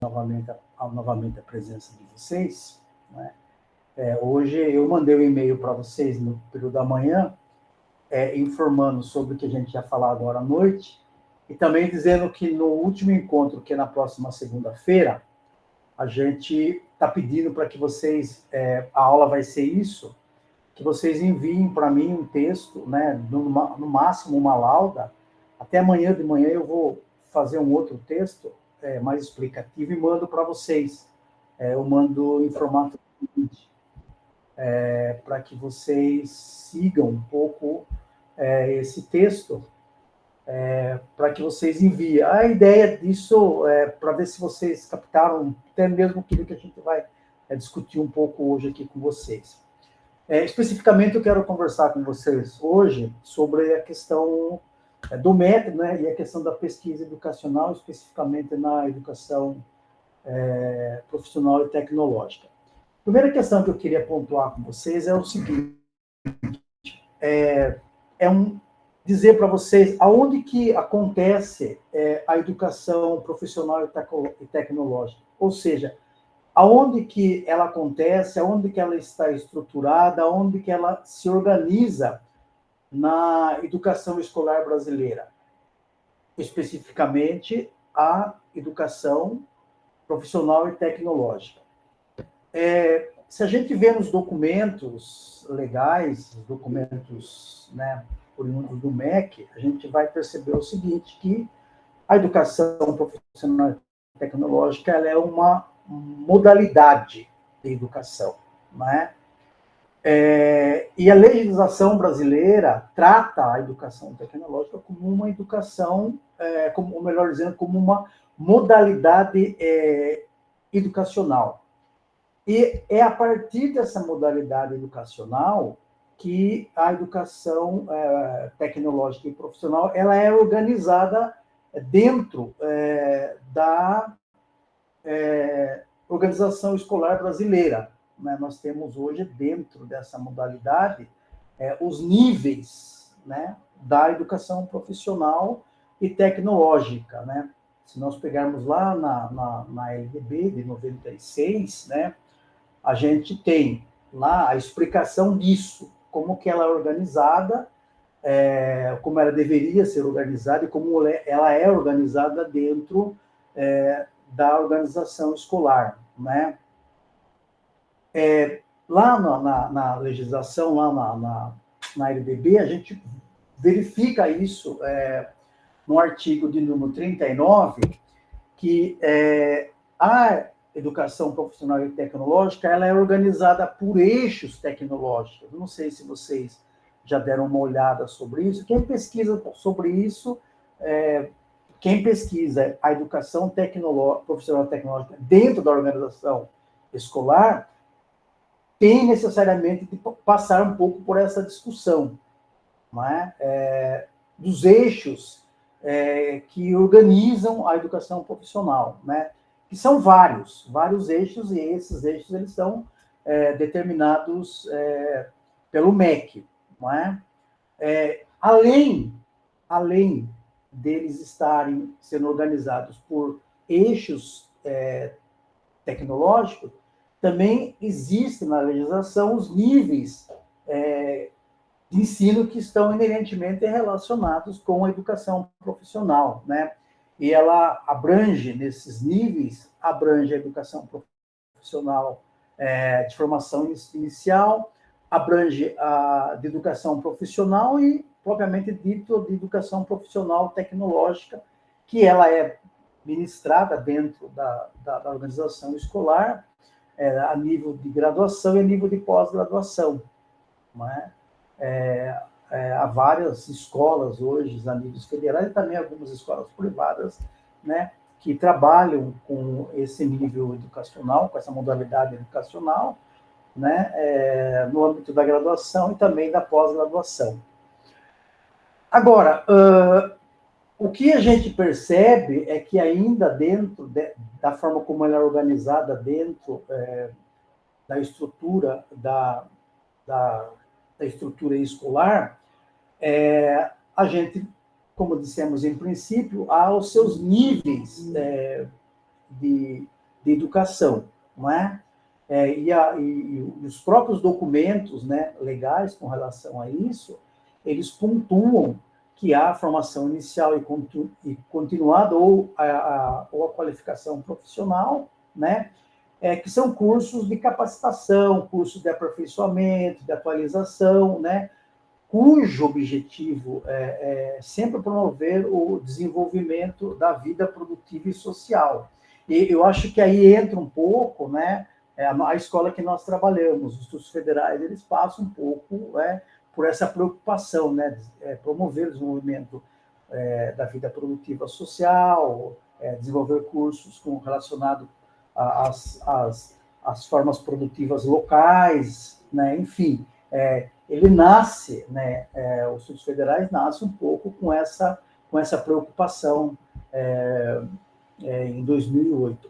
novamente a presença de vocês, né? Hoje eu mandei um e-mail para vocês no período da manhã, informando sobre o que a gente ia falar agora à noite, e também dizendo que no último encontro, que é na próxima segunda-feira, a gente está pedindo para que vocês, a aula vai ser isso, que vocês enviem para mim um texto, né, no máximo uma lauda. Até amanhã de manhã eu vou fazer um outro texto mais explicativo e mando para vocês. Eu mando em formato para que vocês sigam um pouco esse texto, para que vocês enviem. A ideia disso é para ver se vocês captaram até mesmo aquilo que a gente vai discutir um pouco hoje aqui com vocês. Especificamente, eu quero conversar com vocês hoje sobre a questão do método, né, e a questão da pesquisa educacional, especificamente na educação profissional e tecnológica. A primeira questão que eu queria pontuar com vocês é o seguinte, dizer para vocês aonde que acontece a educação profissional e tecnológica, ou seja, aonde que ela acontece, aonde que ela está estruturada, aonde que ela se organiza na educação escolar brasileira, especificamente a educação profissional e tecnológica. Se a gente vê nos documentos legais, os documentos, né, oriundos do MEC, a gente vai perceber o seguinte, que a educação profissional e tecnológica ela é uma modalidade de educação, né? E a legislação brasileira trata a educação tecnológica como uma educação, ou melhor dizendo, como uma modalidade educacional. E é a partir dessa modalidade educacional que a educação tecnológica e profissional ela é organizada dentro da organização escolar brasileira. Né? Nós temos hoje, dentro dessa modalidade, os níveis, né, da educação profissional e tecnológica. Né? Se nós pegarmos lá na LDB de 96, né, a gente tem lá a explicação disso, como que ela é organizada, como ela deveria ser organizada e como ela é organizada dentro da organização escolar, né? Lá na legislação, lá na LDB, a gente verifica isso no artigo de número 39, que a educação profissional e tecnológica ela é organizada por eixos tecnológicos. Não sei se vocês já deram uma olhada sobre isso. Quem pesquisa sobre isso, quem pesquisa a educação profissional e tecnológica dentro da organização escolar, tem necessariamente de passar um pouco por essa discussão, não é? Dos eixos que organizam a educação profissional, né? Que são vários eixos, e esses eixos eles são determinados pelo MEC, não é? Além deles estarem sendo organizados por eixos tecnológicos, também existe na legislação os níveis de ensino que estão inerentemente relacionados com a educação profissional, né? E ela abrange, nesses níveis, abrange a educação profissional de formação inicial, abrange a de educação profissional e, propriamente dito, de educação profissional tecnológica, que ela é ministrada dentro da organização escolar, a nível de graduação e a nível de pós-graduação, não é? Há várias escolas hoje, a níveis federais, e também algumas escolas privadas, né, que trabalham com esse nível educacional, com essa modalidade educacional, né, no âmbito da graduação e também da pós-graduação. Agora, o que a gente percebe é que ainda dentro da forma como ela é organizada dentro da estrutura da estrutura escolar, a gente, como dissemos em princípio, há os seus níveis de educação, não é? E os próprios documentos, né, legais com relação a isso, eles pontuam que há a formação inicial e continuada ou a qualificação profissional, né, que são cursos de capacitação, cursos de aperfeiçoamento, de atualização, né, cujo objetivo é sempre promover o desenvolvimento da vida produtiva e social. E eu acho que aí entra um pouco, né, a escola que nós trabalhamos, os estudos federais, eles passam um pouco por essa preocupação, né, de promover o desenvolvimento da vida produtiva social, desenvolver cursos relacionados às formas produtivas locais, né, enfim, ele nasce, né, os estudos federais nascem um pouco com essa preocupação em 2008.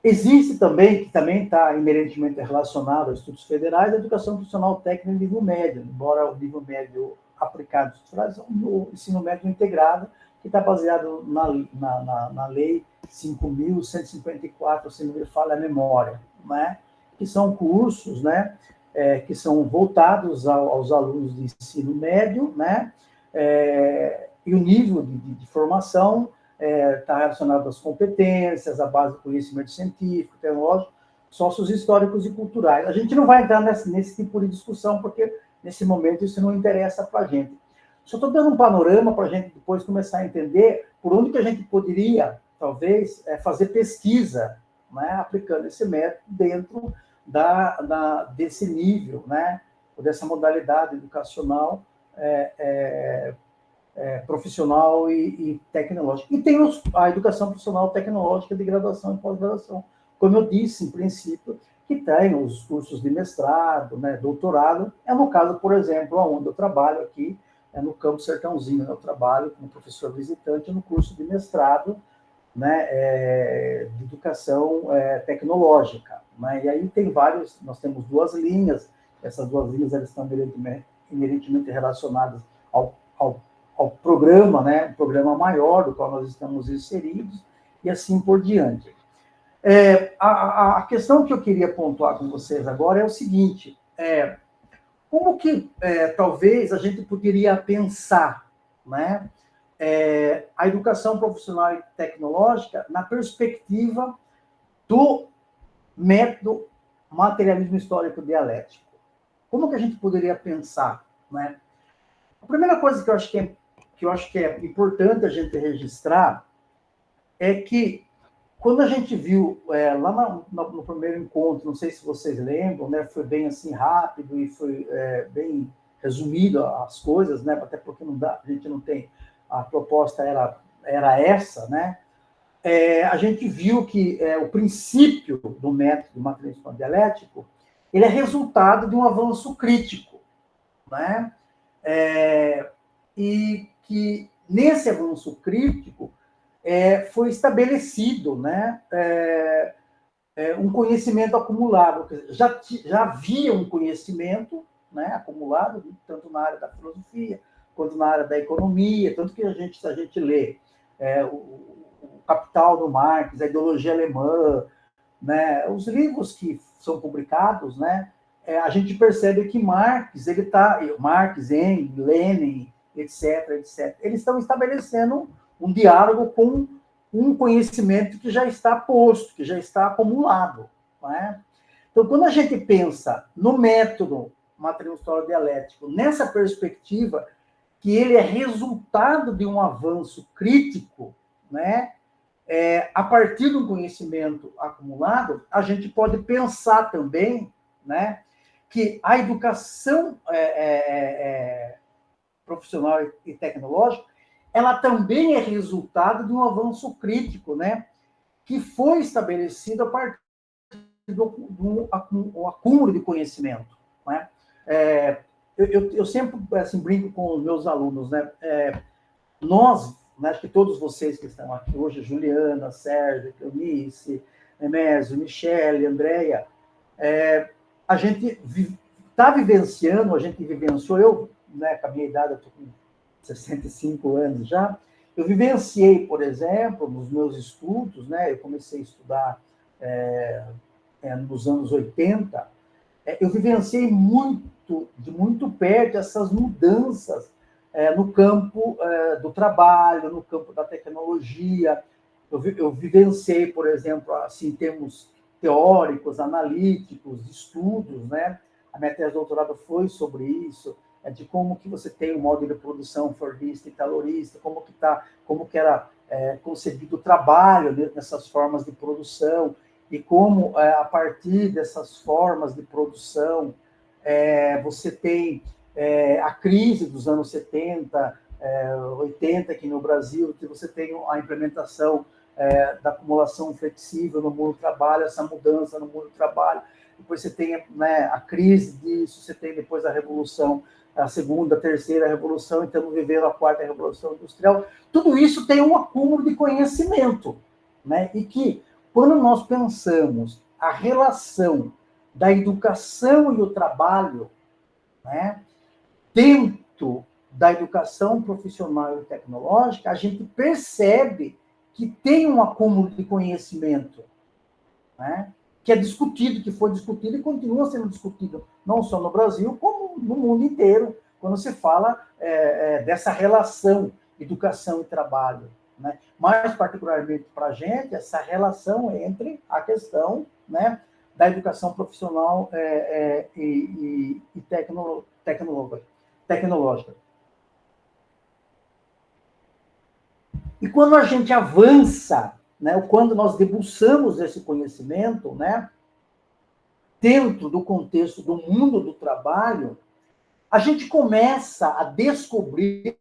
Existe também, que também está inerentemente relacionado aos estudos federais, a educação profissional técnica em nível médio, embora o nível médio aplicado aos estudos federais, no ensino médio integrado, que está baseado na Lei 5.154, se não me falha a memória, né? Que são cursos, né, que são voltados aos alunos de ensino médio, né? E o nível de formação está relacionado às competências, à base do conhecimento científico, tecnológico, sócios históricos e culturais. A gente não vai entrar nesse tipo de discussão, porque nesse momento isso não interessa para a gente. Só estou dando um panorama para a gente depois começar a entender por onde que a gente poderia, talvez, fazer pesquisa, né, aplicando esse método dentro desse nível, né, ou dessa modalidade educacional profissional e tecnológica. E tem a educação profissional tecnológica de graduação e pós-graduação, como eu disse, em princípio, que tem os cursos de mestrado, né, doutorado. No caso, por exemplo, onde eu trabalho aqui, no Campo Sertãozinho, eu trabalho como professor visitante no curso de mestrado, né, de educação tecnológica, né? E aí tem nós temos duas linhas, essas duas linhas elas estão inerentemente relacionadas ao programa, né, um programa maior do qual nós estamos inseridos, e assim por diante. A questão que eu queria pontuar com vocês agora é o seguinte, como que talvez a gente poderia pensar, né, a educação profissional e tecnológica na perspectiva do método materialismo histórico dialético? Como que a gente poderia pensar, né? A primeira coisa que eu acho que é importante a gente registrar é que quando a gente viu lá no primeiro encontro, não sei se vocês lembram, né, foi bem assim rápido e foi bem resumido as coisas, né, até porque a gente não tem, a proposta era essa, né, a gente viu que o princípio do método materialismo dialético, ele é resultado de um avanço crítico, né, e que nesse avanço crítico foi estabelecido, né, um conhecimento acumulado. Já havia um conhecimento, né, acumulado, tanto na área da filosofia, quanto na área da economia, tanto que se a gente lê o Capital do Marx, a Ideologia Alemã, né, os livros que são publicados, né, a gente percebe que Marx, Engels, Lenin, etc., eles estão estabelecendo um diálogo com um conhecimento que já está posto, que já está acumulado. Não é? Então, quando a gente pensa no método materialismo histórico dialético, nessa perspectiva, que ele é resultado de um avanço crítico, né, a partir do conhecimento acumulado, a gente pode pensar também, né, que a educação profissional e tecnológica, ela também é resultado de um avanço crítico, né, que foi estabelecido a partir do acúmulo de conhecimento. Né? Eu sempre assim, brinco com os meus alunos, né? Nós, né, acho que todos vocês que estão aqui hoje, Juliana, Sérgio, Eunice, Nemésio, Michele, Andréia, a gente está vivenciando, a gente vivenciou, eu, né, com a minha idade, eu estou com 65 anos já, Eu vivenciei, por exemplo, nos meus estudos, né, eu comecei a estudar nos anos 80, eu vivenciei de muito perto essas mudanças no campo do trabalho, no campo da tecnologia. Eu vivenciei, por exemplo, assim, em termos teóricos, analíticos, estudos, né? A minha tese de doutorado foi sobre isso, de como que você tem o modo de produção fordista e taylorista, como que era concebido o trabalho nessas formas de produção, e como, a partir dessas formas de produção, você tem a crise dos anos 70, 80 aqui no Brasil, que você tem a implementação da acumulação flexível no mundo do trabalho, essa mudança no mundo do trabalho. Depois você tem, né, a crise disso, você tem depois a revolução, a segunda, a terceira revolução, então estamos vivendo a quarta revolução industrial. Tudo isso tem um acúmulo de conhecimento, né? E que, quando nós pensamos a relação da educação e o trabalho, né, dentro da educação profissional e tecnológica, a gente percebe que tem um acúmulo de conhecimento, né, que é discutido, que foi discutido e continua sendo discutido, não só no Brasil, como no mundo inteiro, quando se fala dessa relação educação e trabalho. Né? Mais particularmente para a gente, essa relação entre a questão, né, da educação profissional e tecnológica. E quando a gente avança, né, quando nós debruçamos esse conhecimento, né, dentro do contexto do mundo do trabalho, a gente começa a descobrir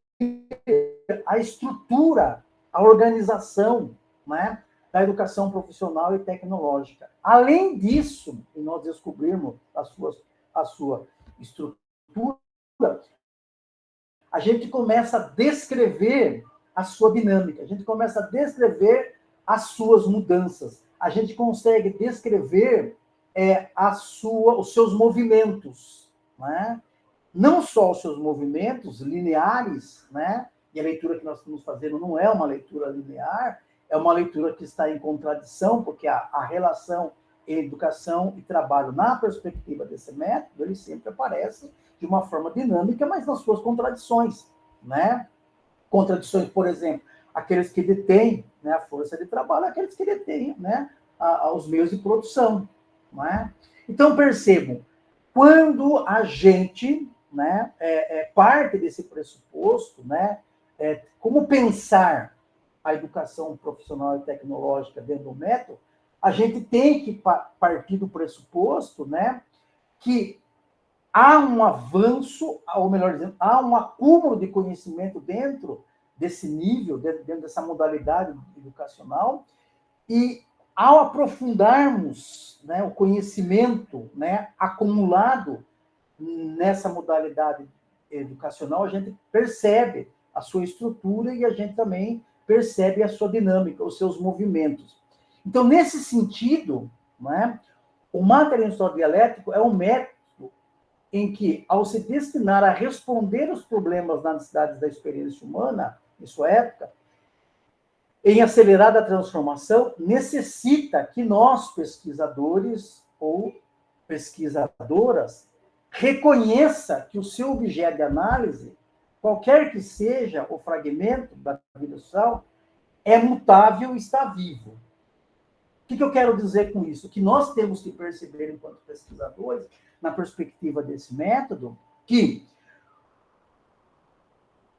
a estrutura, a organização, né, da educação profissional e tecnológica. Além disso, e nós descobrirmos a sua estrutura, a gente começa a descrever a sua dinâmica, a gente começa a descrever as suas mudanças, a gente consegue descrever os seus movimentos, né? Não só os seus movimentos lineares, né? E a leitura que nós estamos fazendo não é uma leitura linear, é uma leitura que está em contradição, porque a relação educação e trabalho na perspectiva desse método, ele sempre aparece de uma forma dinâmica, mas nas suas contradições, né? Contradições, por exemplo, aqueles que detêm, né, a força de trabalho, aqueles que detêm, né, os meios de produção, não é? Então, percebam, quando a gente, né, parte desse pressuposto, né, como pensar a educação profissional e tecnológica dentro do método, a gente tem que partir do pressuposto, né, que há um avanço, ou melhor dizendo, há um acúmulo de conhecimento dentro desse nível, dentro dessa modalidade educacional, e ao aprofundarmos, né, o conhecimento, né, acumulado nessa modalidade educacional, a gente percebe a sua estrutura e a gente também percebe a sua dinâmica, os seus movimentos. Então, nesse sentido, né, o material industrial dialético é um método em que, ao se destinar a responder os problemas das necessidades da experiência humana, em sua época, em acelerada transformação, necessita que nós, pesquisadores ou pesquisadoras, reconheça que o seu objeto de análise, qualquer que seja o fragmento da vida social, é mutável e está vivo. O que eu quero dizer com isso? Que nós temos que perceber, enquanto pesquisadores, na perspectiva desse método, que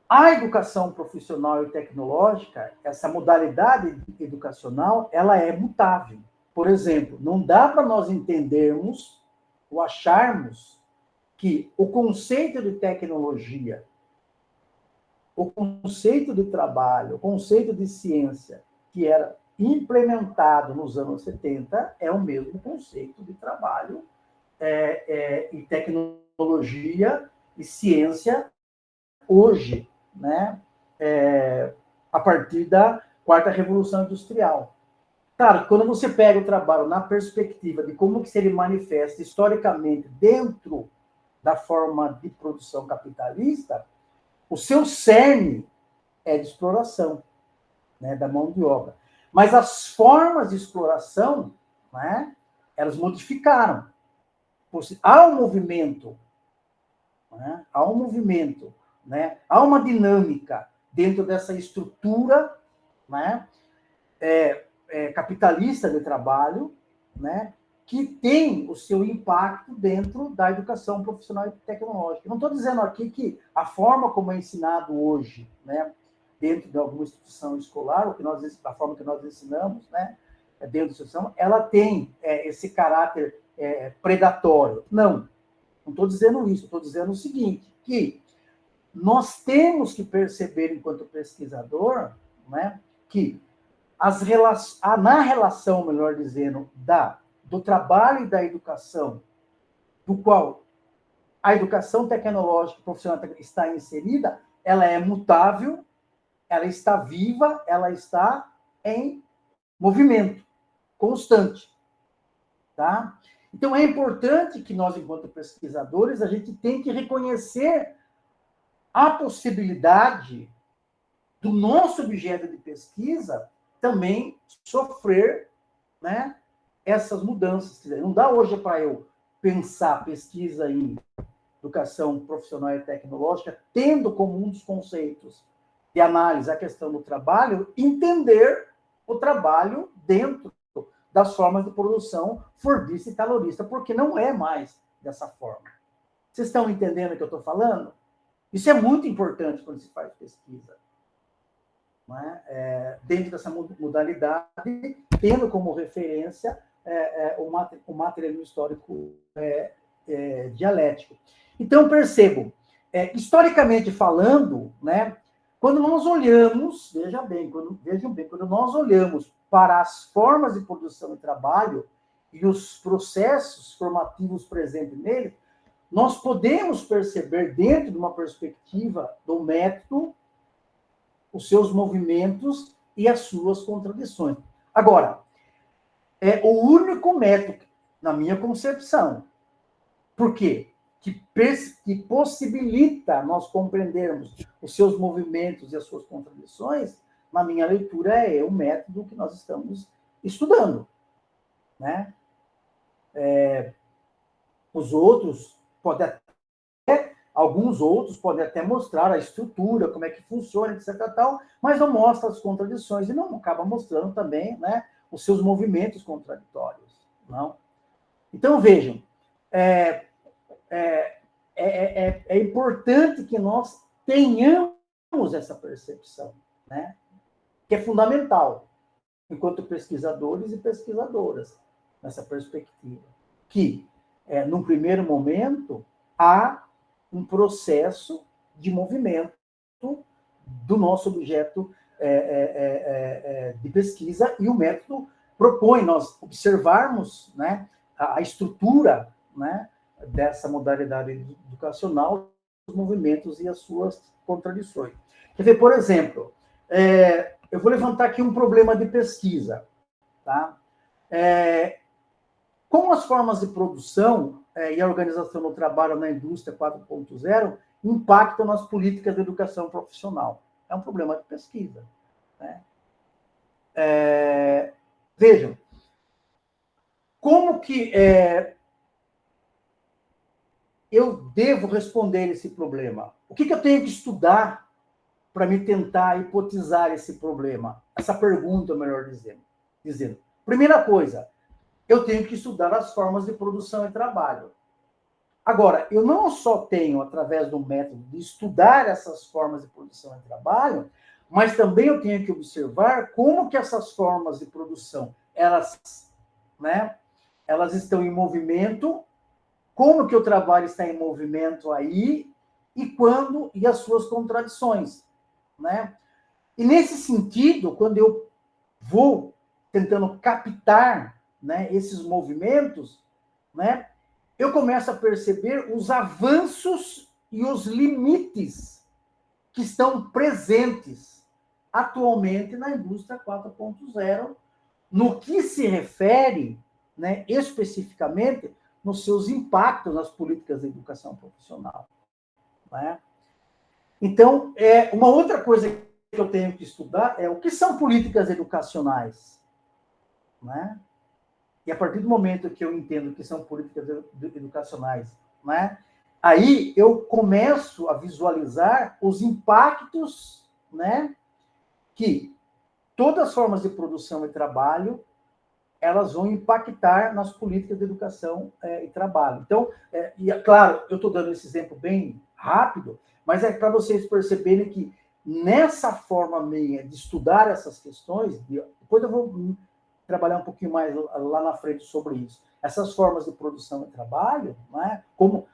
a educação profissional e tecnológica, essa modalidade educacional, ela é mutável. Por exemplo, não dá para nós entendermos ou acharmos que o conceito de tecnologia, o conceito de trabalho, o conceito de ciência, que era implementado nos anos 70, é o mesmo conceito de trabalho e tecnologia e ciência hoje, né? A partir da quarta revolução industrial. Claro, quando você pega o trabalho na perspectiva de como que ele manifesta historicamente dentro da forma de produção capitalista, o seu cerne é de exploração. né, da mão de obra. Mas as formas de exploração, né, elas modificaram. Há um movimento, né, há uma dinâmica dentro dessa estrutura, né, capitalista de trabalho, né, que tem o seu impacto dentro da educação profissional e tecnológica. Não estou dizendo aqui que a forma como é ensinado hoje, né, dentro de alguma instituição escolar, a forma que nós ensinamos, né, dentro da instituição, ela tem esse caráter predatório. Não estou dizendo isso, estou dizendo o seguinte, que nós temos que perceber, enquanto pesquisador, né, que na relação, melhor dizendo, do trabalho e da educação, do qual a educação tecnológica e profissional está inserida, ela é mutável, ela está viva, ela está em movimento constante. Tá? Então, é importante que nós, enquanto pesquisadores, a gente tem que reconhecer a possibilidade do nosso objeto de pesquisa também sofrer, né, essas mudanças. Quer dizer, não dá hoje para eu pensar pesquisa em educação profissional e tecnológica, tendo como um dos conceitos de análise a questão do trabalho, entender o trabalho dentro das formas de produção fordista e calorista, porque não é mais dessa forma. Vocês estão entendendo o que eu estou falando? Isso é muito importante quando se faz pesquisa. Né? Dentro dessa modalidade, tendo como referência o materialismo histórico dialético. Então, percebam, historicamente falando, né, quando nós olhamos, vejam bem, quando nós olhamos para as formas de produção e trabalho e os processos formativos presentes nele, nós podemos perceber, dentro de uma perspectiva do método, os seus movimentos e as suas contradições. Agora, é o único método, na minha concepção. Por quê? Que possibilita nós compreendermos os seus movimentos e as suas contradições, na minha leitura, é o método que nós estamos estudando. Né? Os outros alguns outros podem até mostrar a estrutura, como é que funciona, etc. Tal, mas não mostra as contradições e não acaba mostrando também, né, os seus movimentos contraditórios. Não? Então, vejam, é importante que nós tenhamos essa percepção, né, que é fundamental, enquanto pesquisadores e pesquisadoras, nessa perspectiva, que, num primeiro momento, há um processo de movimento do nosso objeto de pesquisa, e o método propõe nós observarmos, né, a estrutura, né, dessa modalidade educacional, os movimentos e as suas contradições. Quer dizer, por exemplo, eu vou levantar aqui um problema de pesquisa. Tá? Como as formas de produção e a organização do trabalho na indústria 4.0 impactam nas políticas de educação profissional? É um problema de pesquisa. Né? Vejam, como que eu devo responder esse problema? O que eu tenho que estudar para me tentar hipotizar esse problema? Essa pergunta, melhor dizendo. Primeira coisa, eu tenho que estudar as formas de produção e trabalho. Agora, eu não só tenho, através do método, de estudar essas formas de produção e trabalho, mas também eu tenho que observar como que essas formas de produção, elas estão em movimento, como que o trabalho está em movimento aí, e as suas contradições. Né? E nesse sentido, quando eu vou tentando captar, né, esses movimentos, né, eu começo a perceber os avanços e os limites que estão presentes atualmente na indústria 4.0, no que se refere, né, especificamente nos seus impactos nas políticas de educação profissional. Né? Então, uma outra coisa que eu tenho que estudar é o que são políticas educacionais, né? E a partir do momento que eu entendo que são políticas educacionais, né? Aí eu começo a visualizar os impactos, né? Que todas as formas de produção e trabalho elas vão impactar nas políticas de educação e trabalho. Então, e é claro, eu estou dando esse exemplo bem rápido, mas é para vocês perceberem que nessa forma minha de estudar essas questões, depois eu vou trabalhar um pouquinho mais lá na frente sobre isso. Essas formas de produção e trabalho, né? Como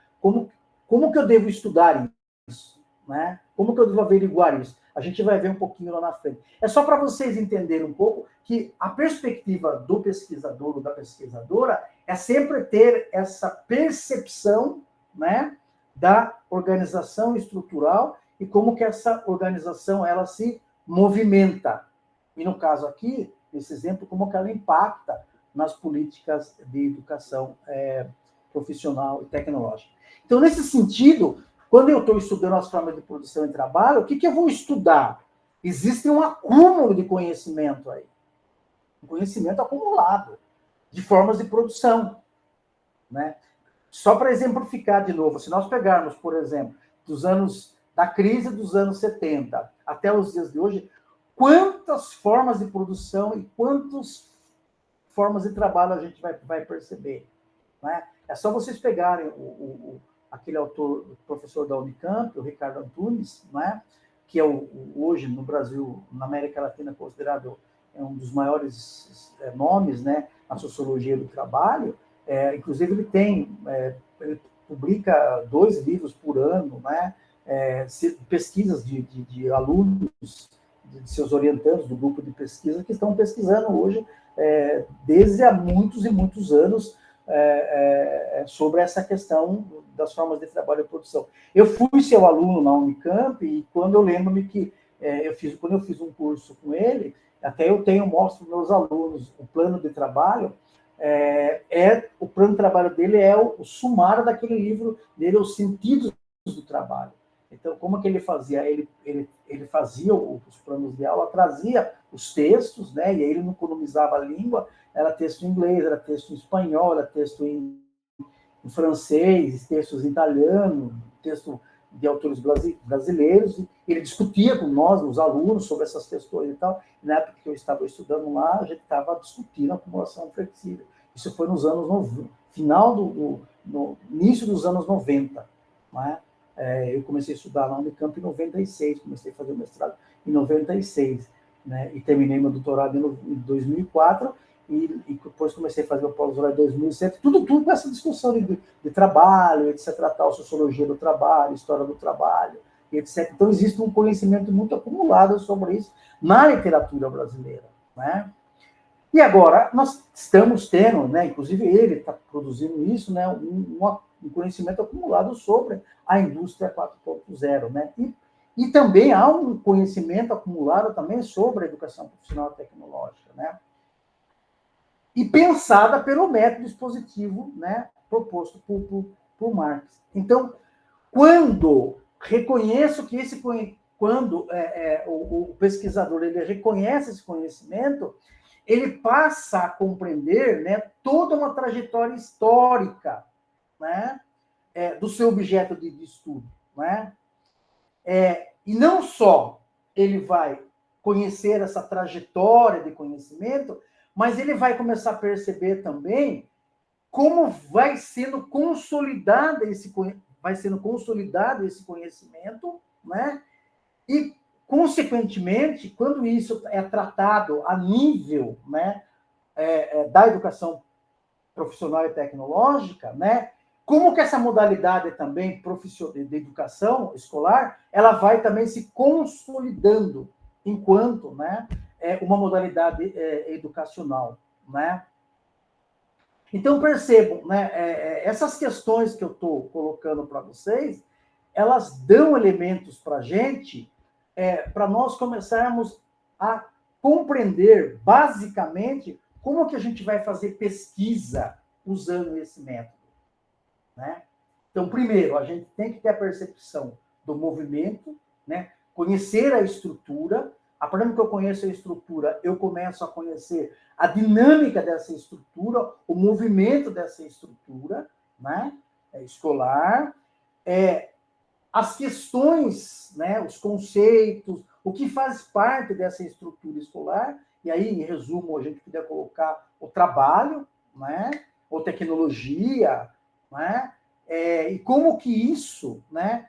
que eu devo estudar isso? Né? Como que eu devo averiguar isso? A gente vai ver um pouquinho lá na frente. É só para vocês entenderem um pouco que a perspectiva do pesquisador ou da pesquisadora é sempre ter essa percepção, né, da organização estrutural e como que essa organização ela se movimenta. E no caso aqui, nesse exemplo, como que ela impacta nas políticas de educação profissional e tecnológica. Então, nesse sentido, quando eu estou estudando as formas de produção e trabalho, o que eu vou estudar? Existe um acúmulo de conhecimento aí. Um conhecimento acumulado de formas de produção. Né? Só para exemplificar de novo, se nós pegarmos, por exemplo, da crise dos anos 70 até os dias de hoje, quantas formas de produção e quantas formas de trabalho a gente vai perceber. Né? É só vocês pegarem aquele autor, o professor da Unicamp, o Ricardo Antunes, né? Que é hoje no Brasil, na América Latina, considerado um dos maiores nomes, né, na sociologia do trabalho. Inclusive, ele publica 2 livros por ano, né, pesquisas de alunos, de seus orientandos do grupo de pesquisa, que estão pesquisando hoje, desde há muitos e muitos anos, sobre essa questão das formas de trabalho e produção. Eu fui seu aluno na Unicamp e quando eu lembro-me que quando eu fiz um curso com ele, até mostro para meus alunos o plano de trabalho, o plano de trabalho dele é o sumário daquele livro dele, Os Sentidos do Trabalho. Então, como que ele fazia? Ele fazia os planos de aula, trazia os textos, né? E aí ele não economizava a língua, era texto em inglês, era texto em espanhol, era texto em francês, textos em italiano, texto de autores brasileiros. Ele discutia com nós, os alunos, sobre essas questões e tal. Na época que eu estava estudando lá, a gente estava discutindo a acumulação flexível. Isso foi nos anos 90, no início dos anos 90. Né? Eu comecei a estudar na Unicamp em 96, comecei a fazer o mestrado em 96, né? E terminei meu doutorado em 2004, e depois comecei a fazer o pós-doutorado em 2007, tudo com essa discussão de trabalho, etc., tal, sociologia do trabalho, história do trabalho, etc. Então, existe um conhecimento muito acumulado sobre isso na literatura brasileira, né? E agora, nós estamos tendo, né, inclusive ele está produzindo isso, né, um conhecimento acumulado sobre a indústria 4.0, né? E também há um conhecimento acumulado também sobre a educação profissional e tecnológica, né? E pensada pelo método expositivo, né, proposto por Marx. Então, quando reconheço que o pesquisador ele reconhece esse conhecimento, ele passa a compreender, né, toda uma trajetória histórica, né, do seu objeto de estudo, né? E não só ele vai conhecer essa trajetória de conhecimento, mas ele vai começar a perceber também como vai sendo consolidado esse conhecimento, né? E, consequentemente, quando isso é tratado a nível, né, da educação profissional e tecnológica, né, como que essa modalidade também de educação escolar, ela vai também se consolidando enquanto, né, uma modalidade educacional, né? Então, percebam, né, essas questões que eu estou colocando para vocês, elas dão elementos para a gente, para nós começarmos a compreender, basicamente, como que a gente vai fazer pesquisa usando esse método. Né? Então, primeiro, a gente tem que ter a percepção do movimento, né? conhecer a estrutura. A partir do momento que eu conheço a estrutura, eu começo a conhecer a dinâmica dessa estrutura, o movimento dessa estrutura, né, escolar, as questões, né, os conceitos, o que faz parte dessa estrutura escolar, e aí, em resumo, a gente poderia colocar o trabalho, né, ou tecnologia, né, e como que isso, né,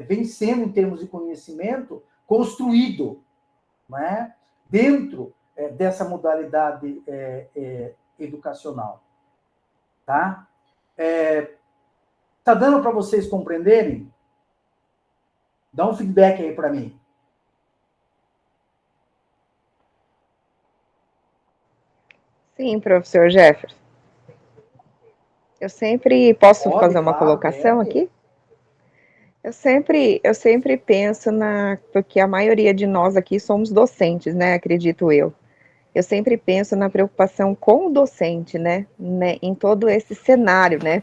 vem sendo, em termos de conhecimento, construído, né, dentro dessa modalidade educacional. Tá? Tá dando para vocês compreenderem? Dá um feedback aí para mim. Sim, professor Jefferson. Eu sempre posso fazer uma claro, colocação deve. aqui? Eu sempre penso porque a maioria de nós aqui somos docentes, né? Acredito eu. Eu sempre penso na preocupação com o docente, né? Em todo esse cenário, né?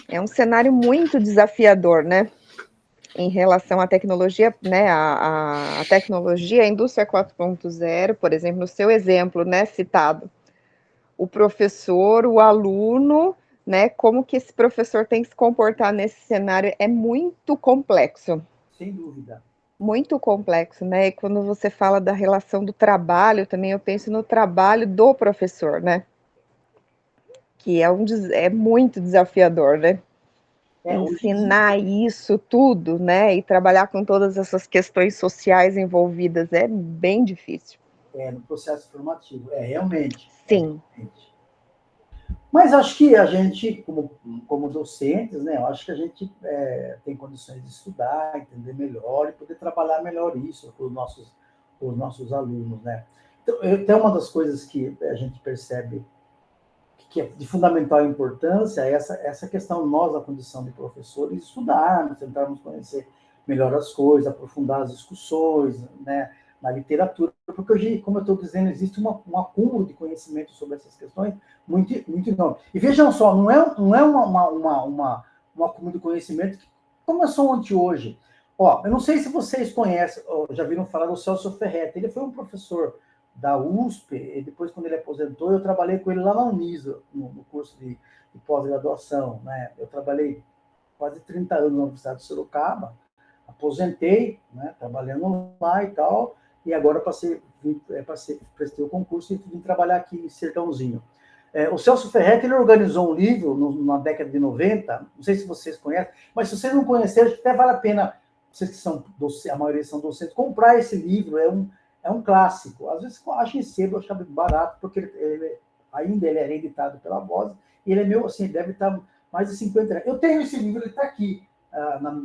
É um cenário muito desafiador, né? Em relação à tecnologia, né? A tecnologia, a indústria 4.0, por exemplo, no seu exemplo, né? Citado, o professor, o aluno, né? Como que esse professor tem que se comportar nesse cenário é muito complexo. Sem dúvida. Muito complexo, né? E quando você fala da relação do trabalho, também eu penso no trabalho do professor, né? Que é muito desafiador, né? Ensinar isso tudo, né? E trabalhar com todas essas questões sociais envolvidas é bem difícil. No processo formativo, realmente. Sim. Realmente. Mas acho que a gente, como docentes, né, eu acho que a gente tem condições de estudar, entender melhor e poder trabalhar melhor isso com os nossos alunos, né? Então, uma das coisas que a gente percebe que é de fundamental importância é essa questão, nós, a condição de professores, estudarmos, tentarmos conhecer melhor as coisas, aprofundar as discussões, né, na literatura, porque hoje, como eu estou dizendo, existe um acúmulo de conhecimento sobre essas questões muito, muito enorme. E vejam só, não é um acúmulo de conhecimento que começou ontem hoje. Ó, eu não sei se vocês conhecem, já viram falar do Celso Ferretti, ele foi um professor da USP, e depois, quando ele aposentou, eu trabalhei com ele lá na Uniso, no curso de pós-graduação, né? Eu trabalhei quase 30 anos na Universidade de Sorocaba, aposentei, né, trabalhando lá e tal, e agora prestei o concurso e vim trabalhar aqui em Sertãozinho. O Celso Ferretti, ele organizou um livro na década de 90, não sei se vocês conhecem, mas se vocês não conhecerem, até vale a pena, vocês que são docentes, a maioria são docentes, comprar esse livro, é um clássico. Às vezes eu acho cedo, eu achava barato, porque ele é editado pela Voz, e ele é meu, assim, deve estar mais de 50 anos. Eu tenho esse livro, ele está aqui,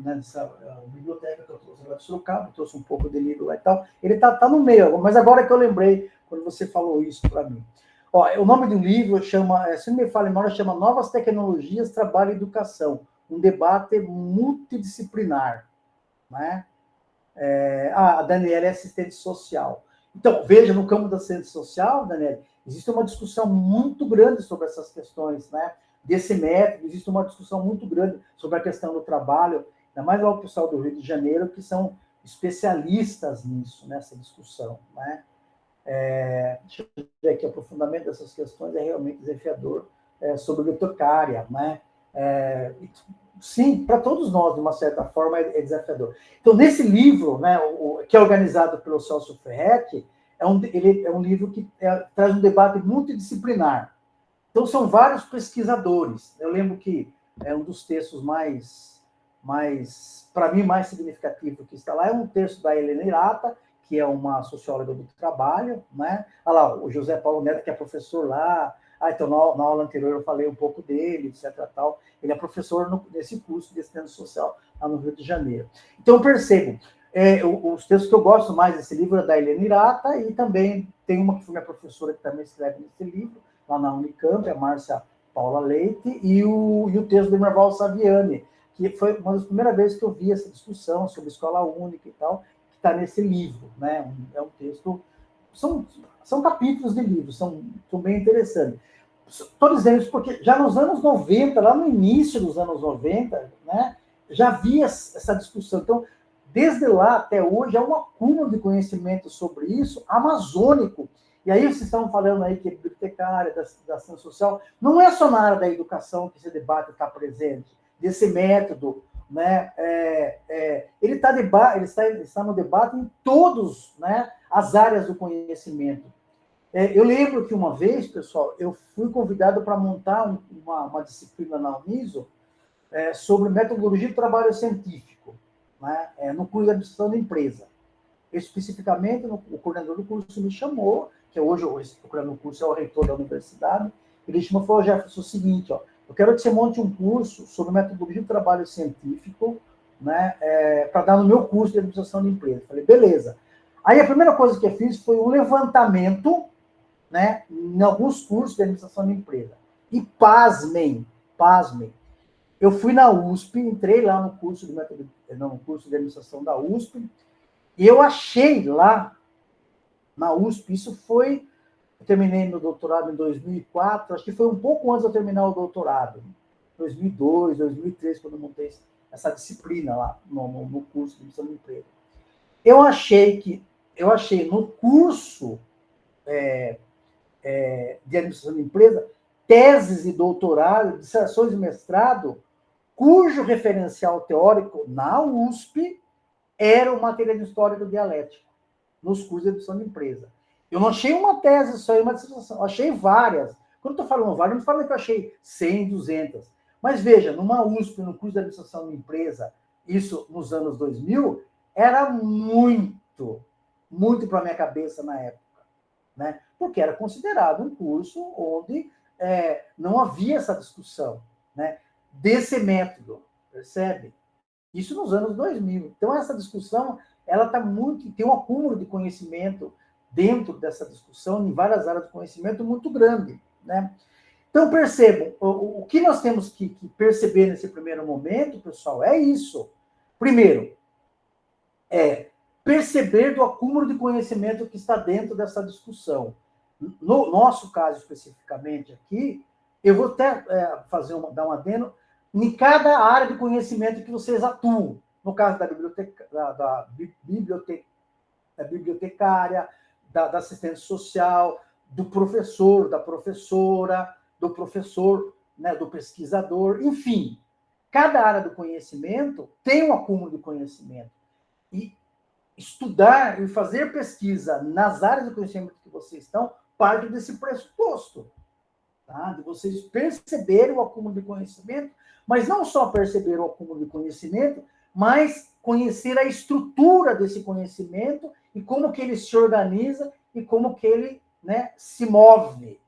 nessa biblioteca que eu trouxe lá de Sorocaba, trouxe um pouco de livro lá e tal. Ele tá no meio, mas agora que eu lembrei, quando você falou isso para mim. Ó, o nome do livro chama, se não me falha a memória, chama Novas Tecnologias, Trabalho e Educação, um debate multidisciplinar, né? A Daniela é assistente social. Então, veja, no campo da assistência social, Daniela, existe uma discussão muito grande sobre essas questões, né? Desse método, existe uma discussão muito grande sobre a questão do trabalho, ainda mais lá o pessoal do Rio de Janeiro, que são especialistas nisso, nessa discussão, né? Deixa eu ver aqui, o aprofundamento dessas questões é realmente desafiador sobre o Vitocária, né? Sim, para todos nós, de uma certa forma, é desafiador. Então, nesse livro, né, que é organizado pelo Celso Ferretti, ele é um livro que traz um debate multidisciplinar. Então, são vários pesquisadores. Eu lembro que um dos textos para mim, mais significativo que está lá é um texto da Helena Hirata, que é uma socióloga do trabalho, né? Olha lá, o José Paulo Neto, que é professor lá. Então, na aula anterior eu falei um pouco dele, etc. Tal. Ele é professor nesse curso de assistência social lá no Rio de Janeiro. Então, percebo, os textos que eu gosto mais desse livro é da Helena Hirata, e também tem uma que foi minha professora que também escreve nesse livro, lá na Unicamp, a Márcia Paula Leite, e o texto do Marval Saviani, que foi uma das primeiras vezes que eu vi essa discussão sobre escola única e tal, que está nesse livro, né? É um texto, são capítulos de livro, são bem interessantes. Estou dizendo isso porque já nos anos 90, lá no início dos anos 90, né, já havia essa discussão. Então, desde lá até hoje, há um acúmulo de conhecimento sobre isso, amazônico. E aí vocês estão falando aí que é bibliotecária, da ação social, não é só na área da educação que esse debate está presente, desse método, né? Ele está no debate em todas, né, as áreas do conhecimento. Eu lembro que uma vez, pessoal, eu fui convidado para montar uma disciplina na Uniso sobre metodologia de trabalho científico, né, no curso de administração da empresa. Especificamente, o coordenador do curso me chamou, que hoje o coordenador do curso é o reitor da universidade, ele chamou e falou: Jefferson, é o seguinte, eu quero que você monte um curso sobre metodologia de trabalho científico, né, para dar no meu curso de administração de empresa. Eu falei, beleza. Aí a primeira coisa que eu fiz foi um levantamento, né, em alguns cursos de administração de empresa. E pasmem, eu fui na USP, entrei lá no curso de administração da USP, e eu achei lá, na USP, eu terminei meu doutorado em 2004, acho que foi um pouco antes de eu terminar o doutorado, 2002, 2003, quando eu montei essa disciplina lá, no curso de administração de empresa. Eu achei no curso de administração de empresa, teses de doutorado, dissertações de mestrado, cujo referencial teórico na USP era o materialismo histórico dialético, nos cursos de administração de empresa. Eu não achei uma tese só, uma dissertação, eu achei várias. Quando eu estou falando várias, não estou falando que eu achei 100, 200. Mas veja, numa USP, no curso de administração de empresa, isso nos anos 2000, era muito para a minha cabeça na época, né? Porque era considerado um curso onde não havia essa discussão, né, desse método, percebe? Isso nos anos 2000. Então, essa discussão, ela tem um acúmulo de conhecimento dentro dessa discussão, em várias áreas de conhecimento, muito grande, né? Então, percebam, o que nós temos que perceber nesse primeiro momento, pessoal, é isso. Primeiro, perceber do acúmulo de conhecimento que está dentro dessa discussão. No nosso caso, especificamente aqui, eu vou até dar um adendo em cada área de conhecimento que vocês atuam. No caso da bibliotecária, da assistente social, do professor, da professora, do professor, né, do pesquisador, enfim. Cada área do conhecimento tem um acúmulo de conhecimento. E estudar e fazer pesquisa nas áreas do conhecimento que vocês estão parte desse pressuposto, tá? De vocês perceberem o acúmulo de conhecimento, mas não só perceber o acúmulo de conhecimento, mas conhecer a estrutura desse conhecimento e como que ele se organiza e como que ele, né, se move.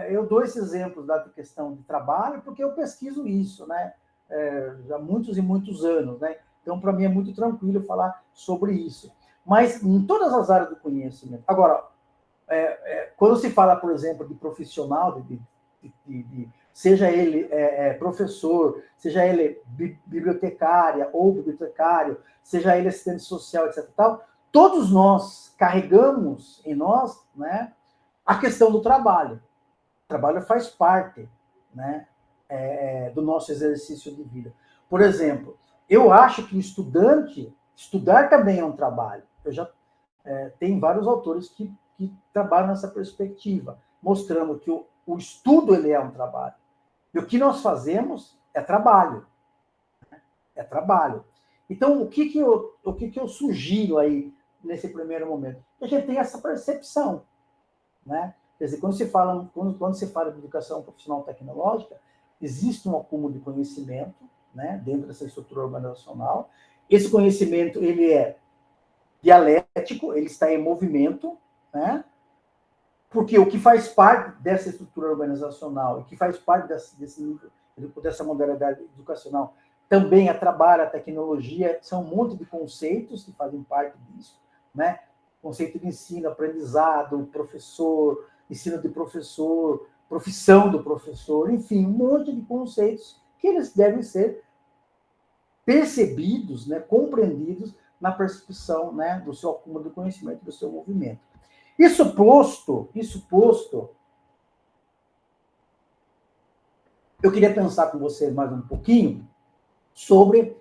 Eu dou esse exemplo da questão de trabalho porque eu pesquiso isso, né, há muitos e muitos anos, né? Então, para mim, é muito tranquilo falar sobre isso. Mas em todas as áreas do conhecimento. Agora, quando se fala, por exemplo, de profissional, seja ele professor, seja ele bibliotecária ou bibliotecário, seja ele assistente social, etc. Tal, todos nós carregamos em nós, né, a questão do trabalho. O trabalho faz parte, né, do nosso exercício de vida. Por exemplo, eu acho que o estudar também é um trabalho. Tem vários autores que trabalham nessa perspectiva, mostrando que o estudo ele é um trabalho. E o que nós fazemos é trabalho. É trabalho. Então, o que eu sugiro aí nesse primeiro momento? Que a gente tem essa percepção, né? Quer dizer, quando se fala de educação profissional tecnológica, existe um acúmulo de conhecimento, né, dentro dessa estrutura organizacional. Esse conhecimento ele é dialético, ele está em movimento, né? Porque o que faz parte dessa estrutura organizacional e que faz parte dessa modalidade educacional também é trabalho, a tecnologia, são um monte de conceitos que fazem parte disso, né? Conceito de ensino, aprendizado, professor, ensino de professor, profissão do professor, enfim, um monte de conceitos que eles devem ser percebidos, né, compreendidos na percepção, né, do seu acúmulo de conhecimento, do seu movimento. Isso posto, eu queria pensar com vocês mais um pouquinho sobre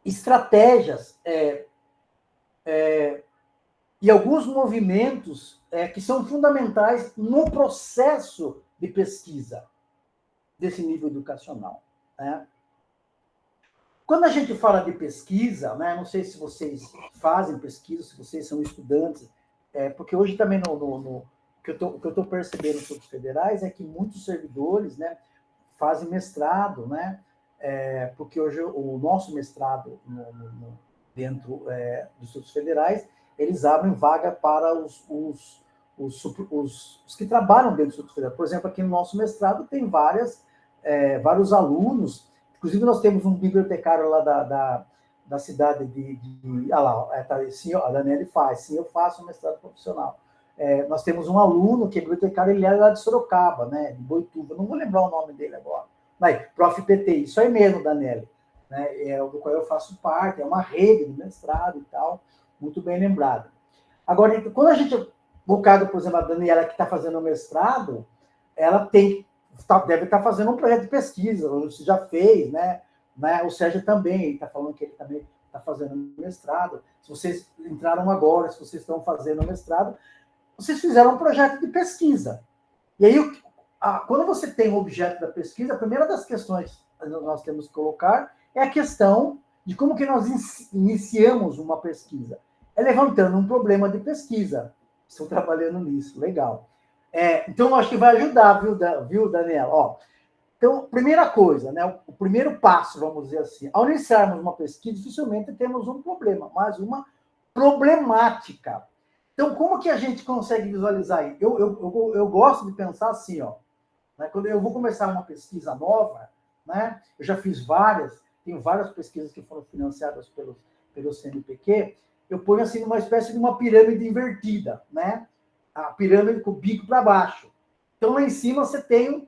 estratégias e alguns movimentos que são fundamentais no processo de pesquisa desse nível educacional, né? Quando a gente fala de pesquisa, né, não sei se vocês fazem pesquisa, se vocês são estudantes, porque hoje também o que eu estou percebendo nos institutos federais é que muitos servidores, né, fazem mestrado, né, porque hoje o nosso mestrado dentro dos institutos federais, eles abrem vaga para os que trabalham dentro do Instituto Federal. Por exemplo, aqui no nosso mestrado tem vários alunos. Inclusive, nós temos um bibliotecário lá da cidade a Daniele faz, sim, eu faço um mestrado profissional. Nós temos um aluno que é bibliotecário, ele é lá de Sorocaba, né, de Boituva, não vou lembrar o nome dele agora. Mas, Prof. PT, isso aí mesmo, Daniele, né, do qual eu faço parte, é uma rede de mestrado e tal, muito bem lembrado. Agora, quando a gente, no caso, por exemplo, a Daniela que está fazendo o mestrado, ela deve estar fazendo um projeto de pesquisa, você já fez, né? O Sérgio também está falando que ele também está fazendo mestrado. Se vocês entraram agora, se vocês estão fazendo mestrado, vocês fizeram um projeto de pesquisa. E aí, quando você tem um objeto da pesquisa, a primeira das questões que nós temos que colocar é a questão de como que nós iniciamos uma pesquisa. É levantando um problema de pesquisa. Estou trabalhando nisso, legal. Então, acho que vai ajudar, viu, Daniela? Ó, então, primeira coisa, né, o primeiro passo, vamos dizer assim, ao iniciarmos uma pesquisa, dificilmente temos um problema, mas uma problemática. Então, como que a gente consegue visualizar isso? Eu gosto de pensar assim, ó, né, quando eu vou começar uma pesquisa nova, né, eu já fiz várias, tenho várias pesquisas que foram financiadas pelo CNPq, eu ponho assim uma espécie de uma pirâmide invertida, né? A pirâmide com o bico para baixo. Então, lá em cima você tem,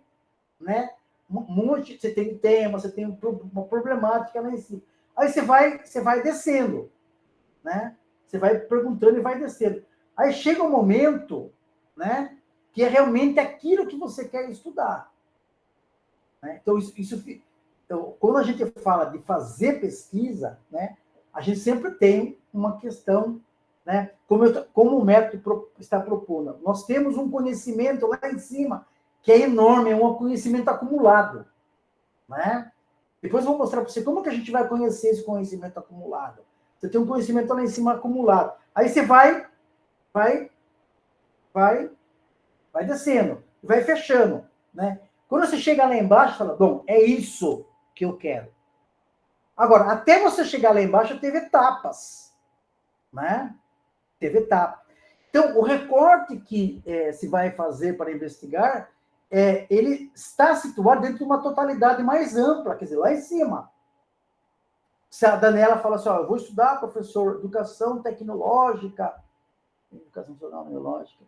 né, você tem um tema, você tem uma problemática lá em cima. Aí você vai descendo, né? Você vai perguntando e vai descendo. Aí chega um momento, né, que é realmente aquilo que você quer estudar. Né? Então, então, quando a gente fala de fazer pesquisa, né, a gente sempre tem uma questão, né, como o método está propondo. Nós temos um conhecimento lá em cima, que é enorme, é um conhecimento acumulado. Né? Depois eu vou mostrar para você como que a gente vai conhecer esse conhecimento acumulado. Você tem um conhecimento lá em cima acumulado. Aí você vai descendo, vai fechando. Né? Quando você chega lá embaixo, fala, bom, é isso que eu quero. Agora, até você chegar lá embaixo, teve etapas, né? Teve etapas. Então, o recorte que se vai fazer para investigar, ele está situado dentro de uma totalidade mais ampla, quer dizer, lá em cima. Se a Daniela fala assim, ó, eu vou estudar, professor, educação tecnológica,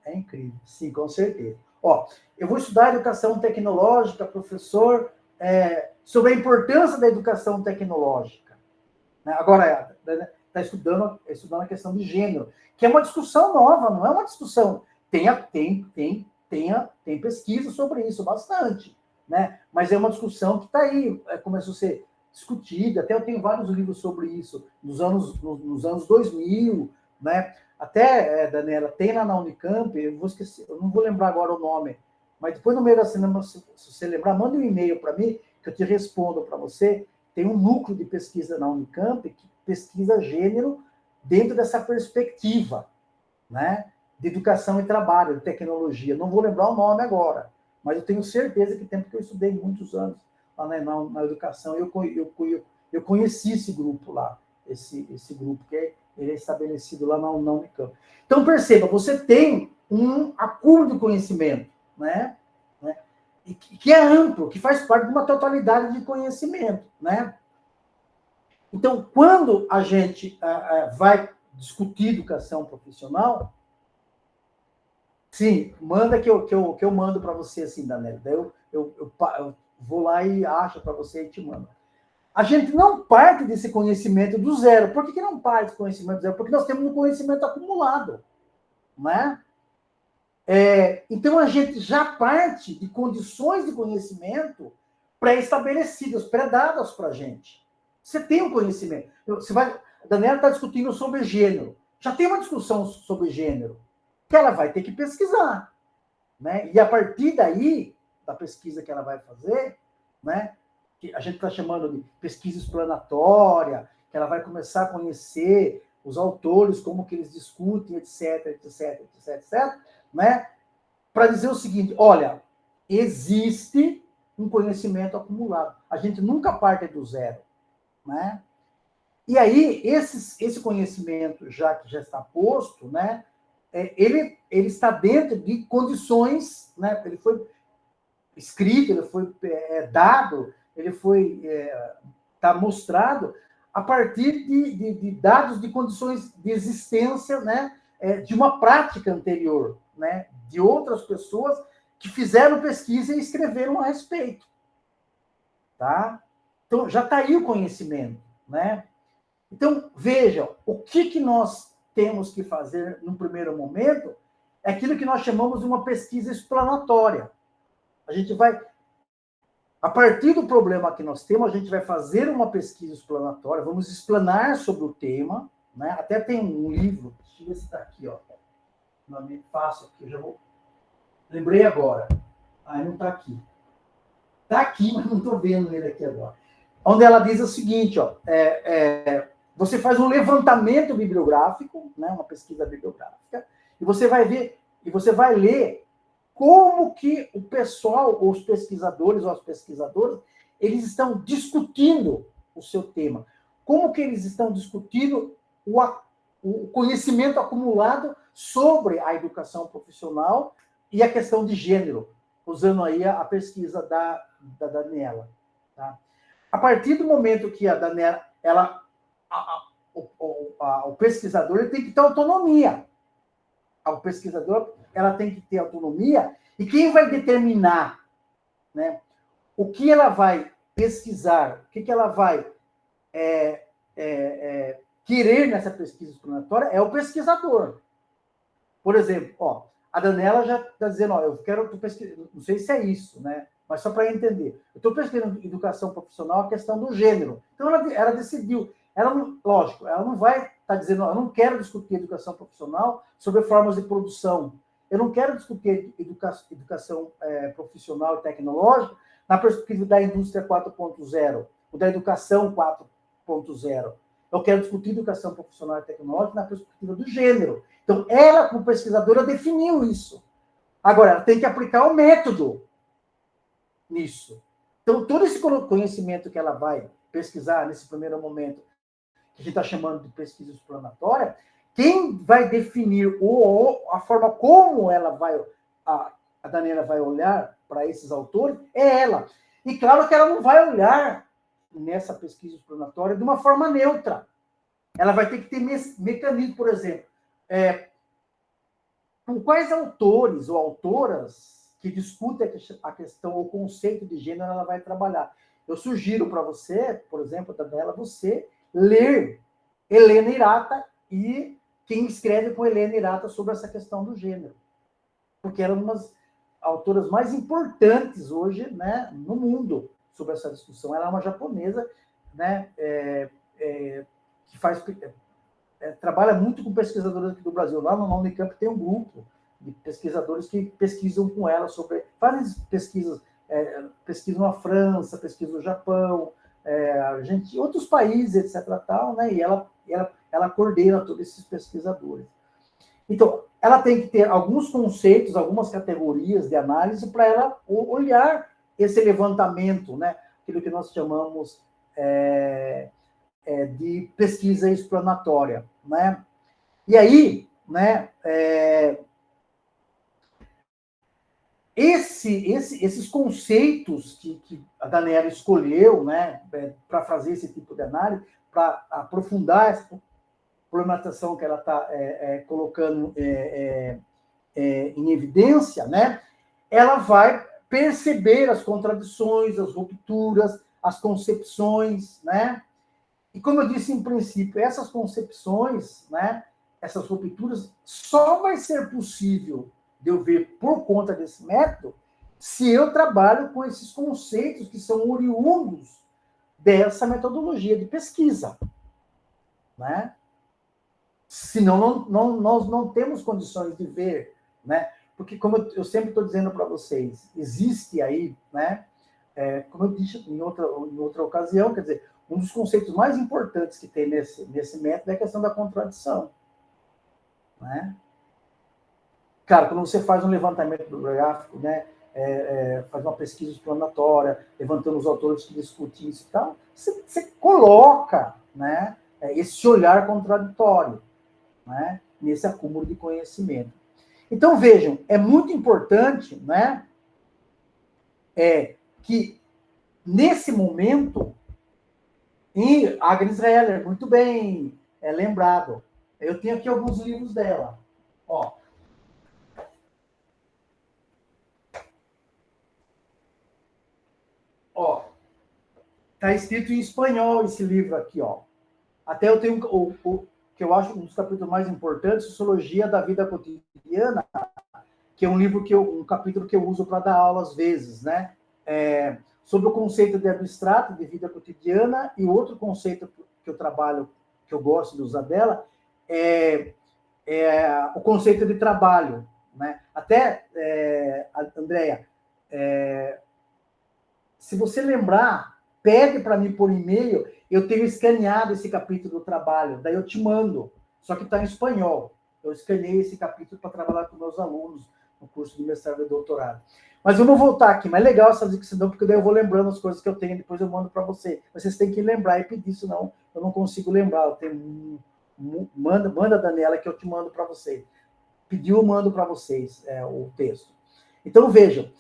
é incrível, sim, com certeza. Ó, eu vou estudar educação tecnológica, professor, sobre a importância da educação tecnológica. Né? Agora, está estudando a questão de gênero, que é uma discussão nova, não é uma discussão. Tem pesquisa sobre isso, bastante. Né? Mas é uma discussão que está aí, começou a ser discutida. Até eu tenho vários livros sobre isso, nos anos 2000, né? Até, Daniela, tem lá na Unicamp, eu não vou lembrar agora o nome, mas depois no meio da semana, se você lembrar, manda um e-mail para mim, que eu te respondo para você. Tem um núcleo de pesquisa na Unicamp que pesquisa gênero dentro dessa perspectiva, né? De educação e trabalho, de tecnologia. Não vou lembrar o nome agora, mas eu tenho certeza que tem, porque eu estudei muitos anos lá na educação, eu conheci esse grupo lá, esse grupo que ele é estabelecido lá na Unicamp. Então, perceba, você tem um acúmulo de conhecimento, né? Que é amplo, que faz parte de uma totalidade de conhecimento, né? Então, quando a gente vai discutir educação profissional, sim, manda que eu mando para você, assim, Daniela. Daí eu vou lá e acho para você e te mando. A gente não parte desse conhecimento do zero. Por que não parte desse conhecimento do zero? Porque nós temos um conhecimento acumulado, né? Então, a gente já parte de condições de conhecimento pré-estabelecidas, pré-dadas para a gente. Você tem um conhecimento. A Daniela está discutindo sobre gênero. Já tem uma discussão sobre gênero, que ela vai ter que pesquisar. Né? E a partir daí, da pesquisa que ela vai fazer, né, que a gente está chamando de pesquisa explanatória, que ela vai começar a conhecer os autores, como que eles discutem, etc, etc, etc, etc, né, para dizer o seguinte, olha, existe um conhecimento acumulado. A gente nunca parte do zero. Né? E aí, esse conhecimento, que já está posto, né, ele está dentro de condições, né, ele foi escrito, ele foi dado, ele foi tá mostrado a partir de dados de condições de existência, né, de uma prática anterior, né, de outras pessoas que fizeram pesquisa e escreveram a respeito. Tá? Então, já está aí o conhecimento. Né? Então, vejam, o que nós temos que fazer no primeiro momento é aquilo que nós chamamos de uma pesquisa explanatória. A gente vai, a partir do problema que nós temos, a gente vai fazer uma pesquisa explanatória, vamos explanar sobre o tema, né? Até tem um livro, deixa eu ver se está aqui, ó. Não me faço aqui, eu já vou. Lembrei agora. Não está aqui. Está aqui, mas não estou vendo ele aqui agora. Onde ela diz o seguinte, ó, você faz um levantamento bibliográfico, né, uma pesquisa bibliográfica, e você vai ver, e você vai ler como que o pessoal, os pesquisadores ou as pesquisadoras, eles estão discutindo o seu tema. Como que eles estão discutindo o conhecimento acumulado sobre a educação profissional e a questão de gênero, usando aí a pesquisa da Daniela. Tá? A partir do momento que a Daniela, o pesquisador ele tem que ter autonomia. O pesquisador ela tem que ter autonomia e quem vai determinar, né, o que ela vai pesquisar, o que ela vai querer nessa pesquisa explanatória é o pesquisador. Por exemplo, ó, a Daniela já está dizendo, ó, eu quero pesquisar, não sei se é isso, né? Mas só para entender. Eu estou pesquisando educação profissional, a questão do gênero. Então, ela decidiu. Lógico, ela não vai estar dizendo, eu não quero discutir educação profissional sobre formas de produção. Eu não quero discutir educação profissional e tecnológica na perspectiva da indústria 4.0, ou da educação 4.0. Eu quero discutir educação profissional e tecnológica na perspectiva do gênero. Então, ela, como pesquisadora, definiu isso. Agora, ela tem que aplicar o método nisso. Então, todo esse conhecimento que ela vai pesquisar nesse primeiro momento, que a gente está chamando de pesquisa explanatória, quem vai definir a forma como ela vai, a Daniela vai olhar para esses autores é ela. E claro que ela não vai olhar nessa pesquisa explanatória de uma forma neutra. Ela vai ter que ter mecanismo, por exemplo, com quais autores ou autoras que discutem a questão, o conceito de gênero, ela vai trabalhar. Eu sugiro para você, por exemplo, Daniela, você ler Helena Hirata e quem escreve com Helena Hirata sobre essa questão do gênero. Porque ela é uma das autoras mais importantes hoje, né, no mundo sobre essa discussão. Ela é uma japonesa, né, que trabalha muito com pesquisadores aqui do Brasil. Lá no Unicamp tem um grupo de pesquisadores que pesquisam com ela sobre várias pesquisas, pesquisam na França, pesquisam no Japão, outros países, etc. Tal, né? E ela coordena todos esses pesquisadores. Então, ela tem que ter alguns conceitos, algumas categorias de análise para ela olhar esse levantamento, né? Aquilo que nós chamamos de pesquisa explanatória, né? E aí, né? Esses conceitos que a Daniela escolheu, né, para fazer esse tipo de análise, para aprofundar essa problematização que ela está colocando em evidência, né, ela vai perceber as contradições, as rupturas, as concepções, né? E como eu disse em princípio, essas concepções, né, essas rupturas, só vai ser possível de eu ver por conta desse método se eu trabalho com esses conceitos que são oriundos dessa metodologia de pesquisa, né? Senão nós não temos condições de ver, né? Porque, como eu sempre estou dizendo para vocês, existe aí, né? Como eu disse em outra ocasião, quer dizer, um dos conceitos mais importantes que tem nesse método é a questão da contradição, né? Cara, quando você faz um levantamento bibliográfico, né? Faz uma pesquisa explanatória, levantando os autores que discutem isso e tal, você coloca, né? Esse olhar contraditório, né? Nesse acúmulo de conhecimento. Então, vejam, é muito importante, né? Que nesse momento, e a Agnes Heller, muito bem lembrado. Eu tenho aqui alguns livros dela. Ó. Ó. Está escrito em espanhol esse livro aqui, ó. Até eu tenho o que eu acho um dos capítulos mais importantes, Sociologia da Vida Cotidiana, que é um livro um capítulo que eu uso para dar aula às vezes, né? Sobre o conceito de abstrato de vida cotidiana, e outro conceito que eu trabalho, que eu gosto de usar dela, é o conceito de trabalho, né? Até, Andréia, se você lembrar, pede para mim por e-mail, eu tenho escaneado esse capítulo do trabalho, daí eu te mando, só que está em espanhol. Eu escaneei esse capítulo para trabalhar com meus alunos no curso de mestrado e doutorado. Mas vamos voltar aqui, mas é legal essa dicção, porque daí eu vou lembrando as coisas que eu tenho, depois eu mando para você. Vocês têm que lembrar e pedir, senão eu não consigo lembrar. Eu tenho, manda, Daniela, que eu te mando para você. Pediu, eu mando para vocês o texto. Então, vejam,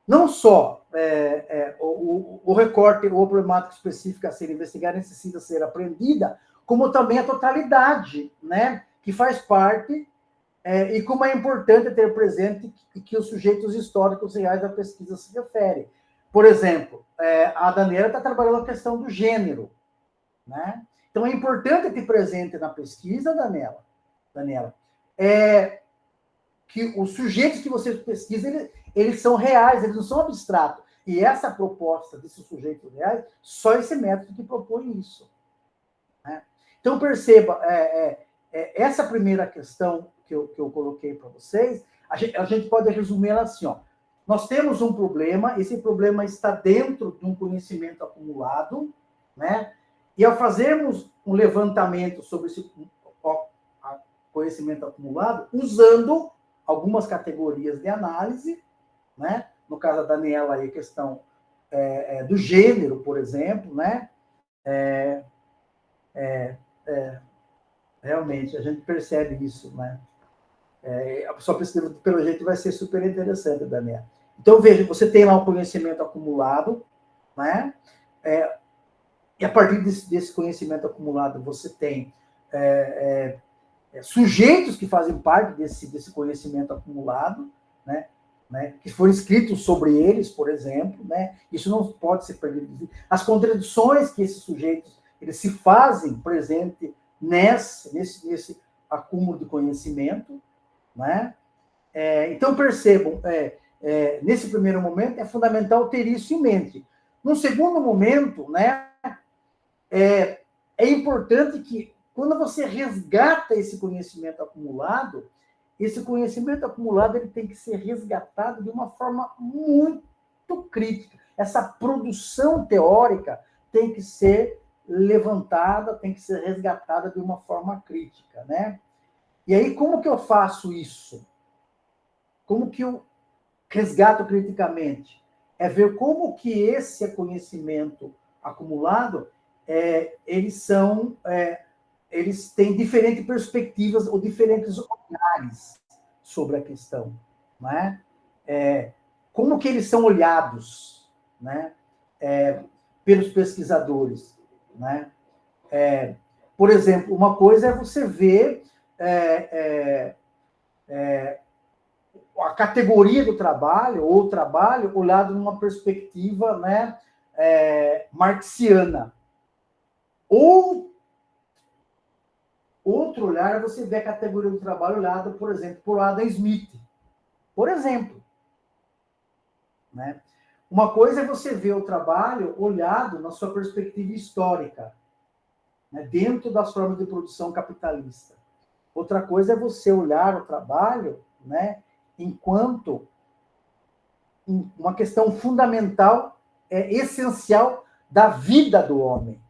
não só o recorte ou a problemática específica a ser investigada necessita ser aprendida, como também a totalidade, né, que faz parte, e como é importante ter presente que os sujeitos históricos reais da pesquisa se referem. Por exemplo, a Daniela está trabalhando a questão do gênero, né? Então, é importante ter presente na pesquisa, Daniela, que os sujeitos que você pesquisa, eles são reais, eles não são abstratos. E essa proposta desses sujeitos reais, só esse método que propõe isso, né? Então, perceba, essa primeira questão que eu coloquei para vocês, a gente pode resumir ela assim, ó. Nós temos um problema, esse problema está dentro de um conhecimento acumulado, né? E ao fazermos um levantamento sobre esse conhecimento acumulado, usando algumas categorias de análise, né? No caso da Daniela, aí, a questão do gênero, por exemplo, né? Realmente, a gente percebe isso, né? A sua pesquisa, pelo jeito, vai ser super interessante, Daniela. Então, veja, você tem lá um conhecimento acumulado, né? E a partir desse conhecimento acumulado, você tem sujeitos que fazem parte desse conhecimento acumulado, né? Que foram escritos sobre eles, por exemplo, né? Isso não pode ser perdido. As contradições que esses sujeitos eles se fazem presente nesse acúmulo de conhecimento, né? Então, percebam, nesse primeiro momento, é fundamental ter isso em mente. Num segundo momento, né, é importante que, quando você resgata esse conhecimento acumulado ele tem que ser resgatado de uma forma muito crítica. Essa produção teórica tem que ser levantada, tem que ser resgatada de uma forma crítica, né? E aí, como que eu faço isso? Como que eu resgato criticamente? É ver como que esse conhecimento acumulado, eles têm diferentes perspectivas ou diferentes olhares sobre a questão, né? Como que eles são olhados, né? Pelos pesquisadores, né? Por exemplo, uma coisa é você ver a categoria do trabalho, ou o trabalho, olhado numa perspectiva, né, marxiana. Ou outro olhar, você vê a categoria do trabalho olhada, por exemplo, por Adam Smith, Por exemplo, né? Uma coisa é você ver o trabalho olhado na sua perspectiva histórica, né, dentro das formas de produção capitalista. Outra coisa é você olhar o trabalho, né, enquanto uma questão fundamental, essencial da vida do homem,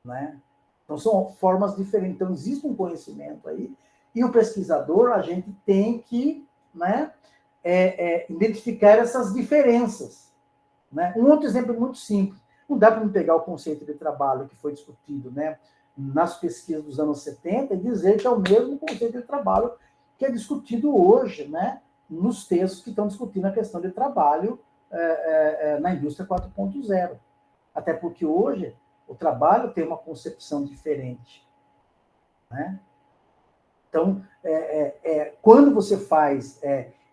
né? Então, são formas diferentes. Então, existe um conhecimento aí, e o pesquisador, a gente tem que, né, identificar essas diferenças, né? Um outro exemplo muito simples. Não dá para me pegar o conceito de trabalho que foi discutido, né, nas pesquisas dos anos 70 e dizer que é o mesmo conceito de trabalho que é discutido hoje, né, nos textos que estão discutindo a questão de trabalho na indústria 4.0. Até porque hoje o trabalho tem uma concepção diferente, né? Então, quando você faz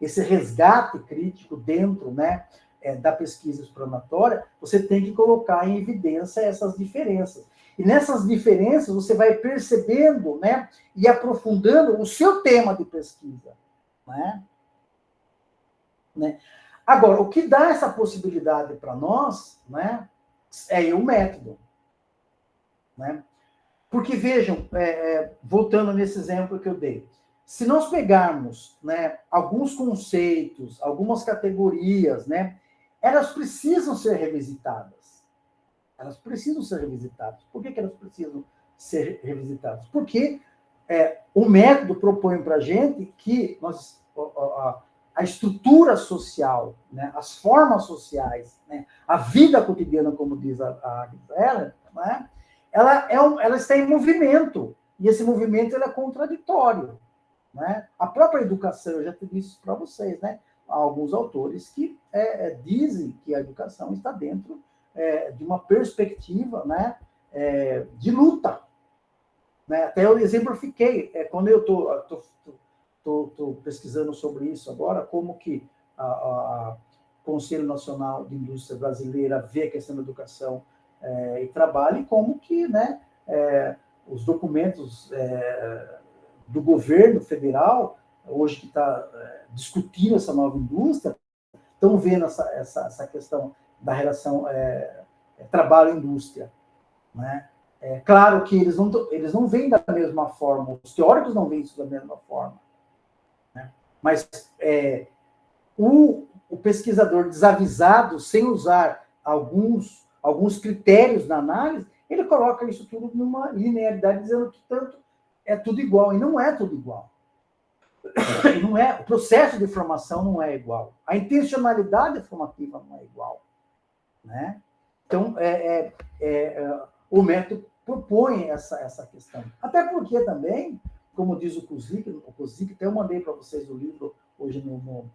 esse resgate crítico dentro, né, da pesquisa exploratória, você tem que colocar em evidência essas diferenças. E nessas diferenças você vai percebendo, né, e aprofundando o seu tema de pesquisa, né? Agora, o que dá essa possibilidade para nós, né, é o método, né? Porque, vejam, voltando nesse exemplo que eu dei, se nós pegarmos, né, alguns conceitos, algumas categorias, né, elas precisam ser revisitadas. Elas precisam ser revisitadas. Por que elas precisam ser revisitadas? Porque o método propõe para a gente que a estrutura social, né, as formas sociais, né, a vida cotidiana, como diz a Gisela, né, ela está em movimento, e esse movimento ele é contraditório, né? A própria educação, eu já disse isso para vocês, né? Há alguns autores que dizem que a educação está dentro de uma perspectiva, né, de luta, né? Até eu exemplifiquei, quando eu estou pesquisando sobre isso agora, como que o Conselho Nacional de Indústria Brasileira vê a questão da educação e trabalho, e como que, né, os documentos do governo federal, hoje que está discutindo essa nova indústria, estão vendo essa questão da relação trabalho-indústria, né? Claro que eles não veem da mesma forma, os teóricos não veem isso da mesma forma, né? Mas o pesquisador desavisado, sem usar alguns critérios na análise, ele coloca isso tudo numa linearidade, dizendo que tanto é tudo igual, e não é tudo igual. Não é, o processo de formação não é igual, a intencionalidade formativa não é igual, né? Então, o método propõe essa questão. Até porque também, como diz o Kozik, até eu mandei para vocês o livro hoje no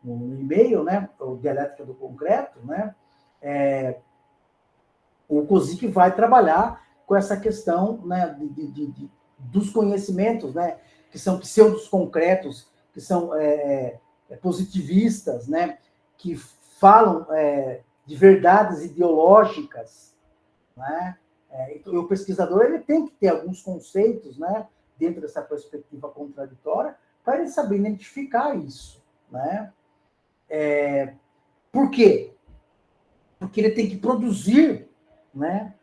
e-mail, né, o Dialética do Concreto, né, o Kozik vai trabalhar com essa questão, né, dos conhecimentos, né, que são pseudos concretos, que são positivistas, né, que falam de verdades ideológicas, né? Então, o pesquisador ele tem que ter alguns conceitos, né, dentro dessa perspectiva contraditória, para ele saber identificar isso, né? Por quê? Porque ele tem que produzir, né,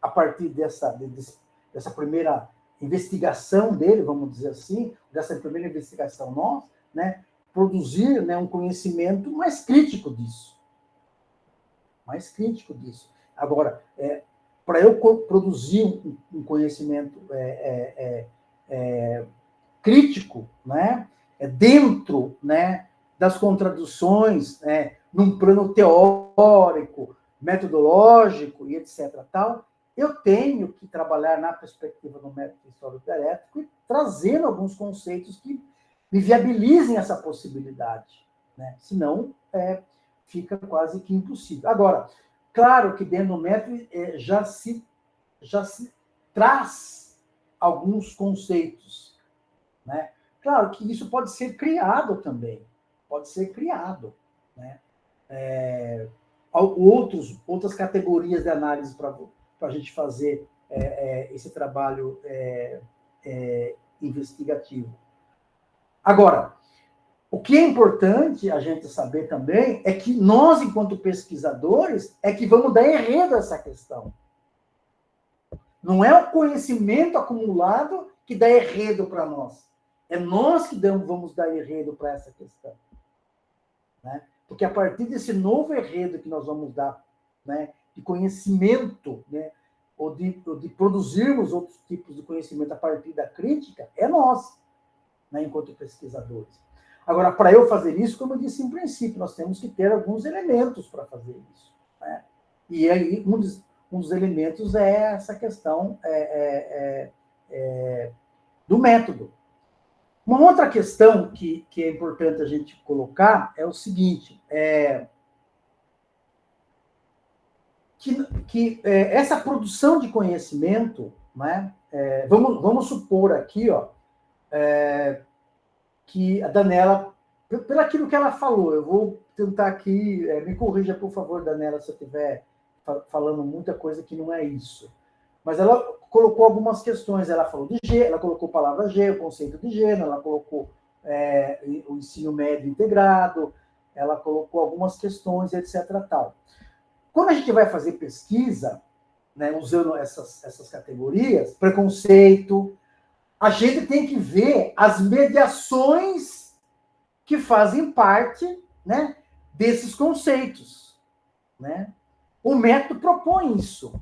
a partir dessa primeira investigação dele, vamos dizer assim, dessa primeira investigação nossa, né, produzir, né, um conhecimento mais crítico disso. Mais crítico disso. Agora, para eu produzir um conhecimento crítico, né, dentro, né, das contradições, num plano teórico, metodológico e etc. tal, eu tenho que trabalhar na perspectiva do método histórico-dialético e trazendo alguns conceitos que me viabilizem essa possibilidade, né? Senão, fica quase que impossível. Agora, claro que dentro do método já se traz alguns conceitos, né? Claro que isso pode ser criado também, pode ser criado, né? Outras categorias de análise para a gente fazer esse trabalho investigativo. Agora, o que é importante a gente saber também é que nós, enquanto pesquisadores, é que vamos dar enredo a essa questão. Não é o conhecimento acumulado que dá enredo para nós. É nós que vamos dar enredo para essa questão. Né? Porque a partir desse novo enredo que nós vamos dar, né, de conhecimento, né, ou de produzirmos outros tipos de conhecimento a partir da crítica, é nós, né, enquanto pesquisadores. Agora, para eu fazer isso, como eu disse em princípio, nós temos que ter alguns elementos para fazer isso. Né? E aí, um dos elementos é essa questão do método. Uma outra questão que é importante a gente colocar é o seguinte, que essa produção de conhecimento, né, vamos supor aqui, ó, que a Daniela, pelo aquilo que ela falou, eu vou tentar aqui, me corrija, por favor, Daniela, se eu estiver falando muita coisa que não é isso. Mas ela colocou algumas questões, ela falou de gênero, ela colocou a palavra gênero, o conceito de gênero, ela colocou o ensino médio integrado, ela colocou algumas questões, etc. Tal. Quando a gente vai fazer pesquisa, né, usando essas categorias, preconceito, a gente tem que ver as mediações que fazem parte, né, desses conceitos. Né? O método propõe isso.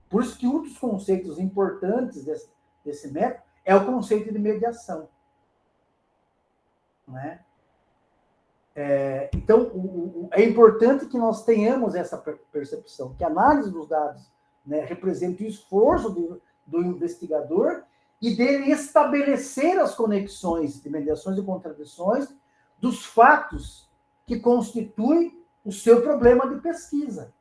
Por isso que um dos conceitos importantes desse método é o conceito de mediação. Né? Então, é importante que nós tenhamos essa percepção, que a análise dos dados, né, representa o esforço do investigador e dele estabelecer as conexões de mediações e contradições dos fatos que constituem o seu problema de pesquisa.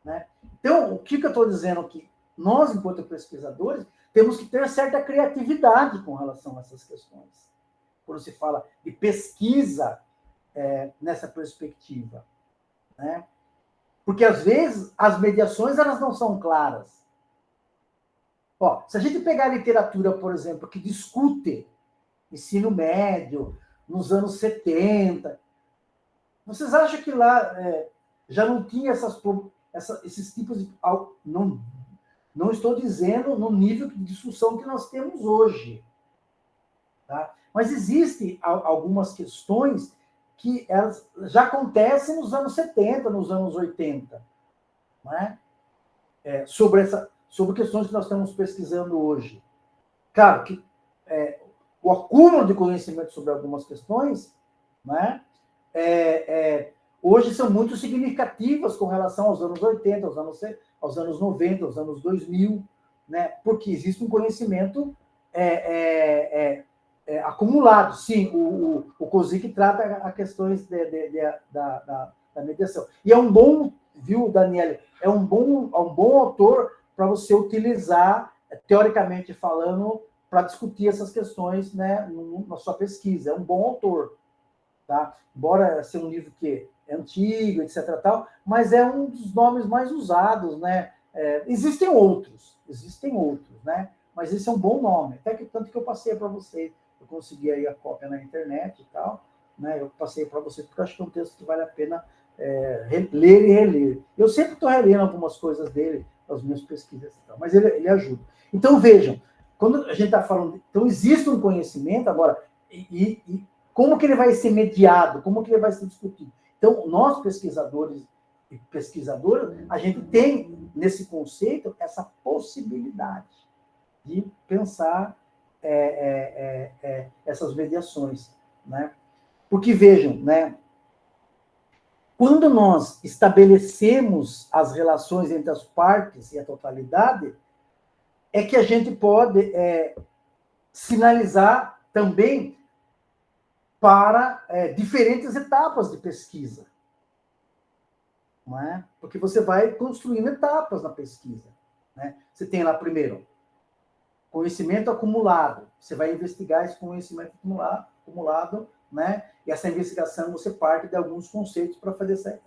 Né? Então, o que eu estou dizendo aqui? Nós, enquanto pesquisadores, temos que ter certa criatividade com relação a essas questões. Quando se fala de pesquisa nessa perspectiva. Né? Porque, às vezes, as mediações elas não são claras. Ó, se a gente pegar a literatura, por exemplo, que discute ensino médio nos anos 70, vocês acham que lá já não tinha esses tipos de... Não estou dizendo no nível de discussão que nós temos hoje. Tá? Mas existem algumas questões que elas já acontecem nos anos 70, nos anos 80. Né? Sobre questões que nós estamos pesquisando hoje. Claro que o acúmulo de conhecimento sobre algumas questões, né, hoje são muito significativas com relação aos anos 80, aos anos 90, aos anos 2000, né, porque existe um conhecimento acumulado. Sim, o COSIC trata a questões da mediação. E é um bom, viu, Daniele, é um bom autor para você utilizar, teoricamente falando, para discutir essas questões, né, na sua pesquisa. É um bom autor. Tá? Embora seja um livro que é antigo, etc. Tal, mas é um dos nomes mais usados. Né? Existem outros, né? Mas esse é um bom nome. Até que tanto que eu passei para você. Eu consegui aí a cópia na internet e tal. Né? Eu passei para vocês, porque eu acho que é um texto que vale a pena ler e reler. Eu sempre estou relendo algumas coisas dele, as minhas pesquisas e tal, mas ele ajuda. Então, vejam, quando a gente está falando... Então, existe um conhecimento, agora, e como que ele vai ser mediado, como que ele vai ser discutido. Então, nós, pesquisadores e pesquisadoras, a gente tem, nesse conceito, essa possibilidade de pensar essas mediações. Né? Porque, vejam, né, quando nós estabelecemos as relações entre as partes e a totalidade, é que a gente pode sinalizar também para diferentes etapas de pesquisa. Não é? Porque você vai construindo etapas na pesquisa. Né? Você tem lá, primeiro, conhecimento acumulado. Você vai investigar esse conhecimento acumulado, né? E essa investigação, você parte de alguns conceitos para fazer essa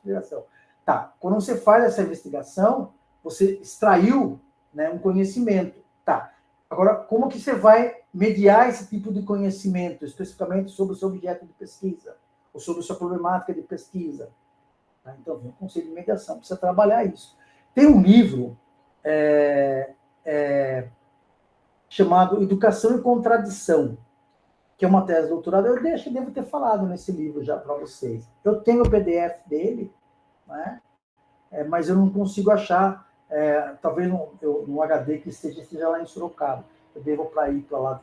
investigação. Tá, quando você faz essa investigação, você extraiu, né, um conhecimento. Tá, Agora, como que você vai mediar esse tipo de conhecimento, especificamente sobre o seu objeto de pesquisa, ou sobre a sua problemática de pesquisa? Então, vem o conceito de mediação, precisa trabalhar isso. Tem um livro chamado Educação e Contradição, que é uma tese de doutorado. Eu devo ter falado nesse livro já para vocês. Eu tenho o PDF dele, né? Mas eu não consigo achar, talvez no HD que esteja lá em Sorocaba. Eu devo ir para lá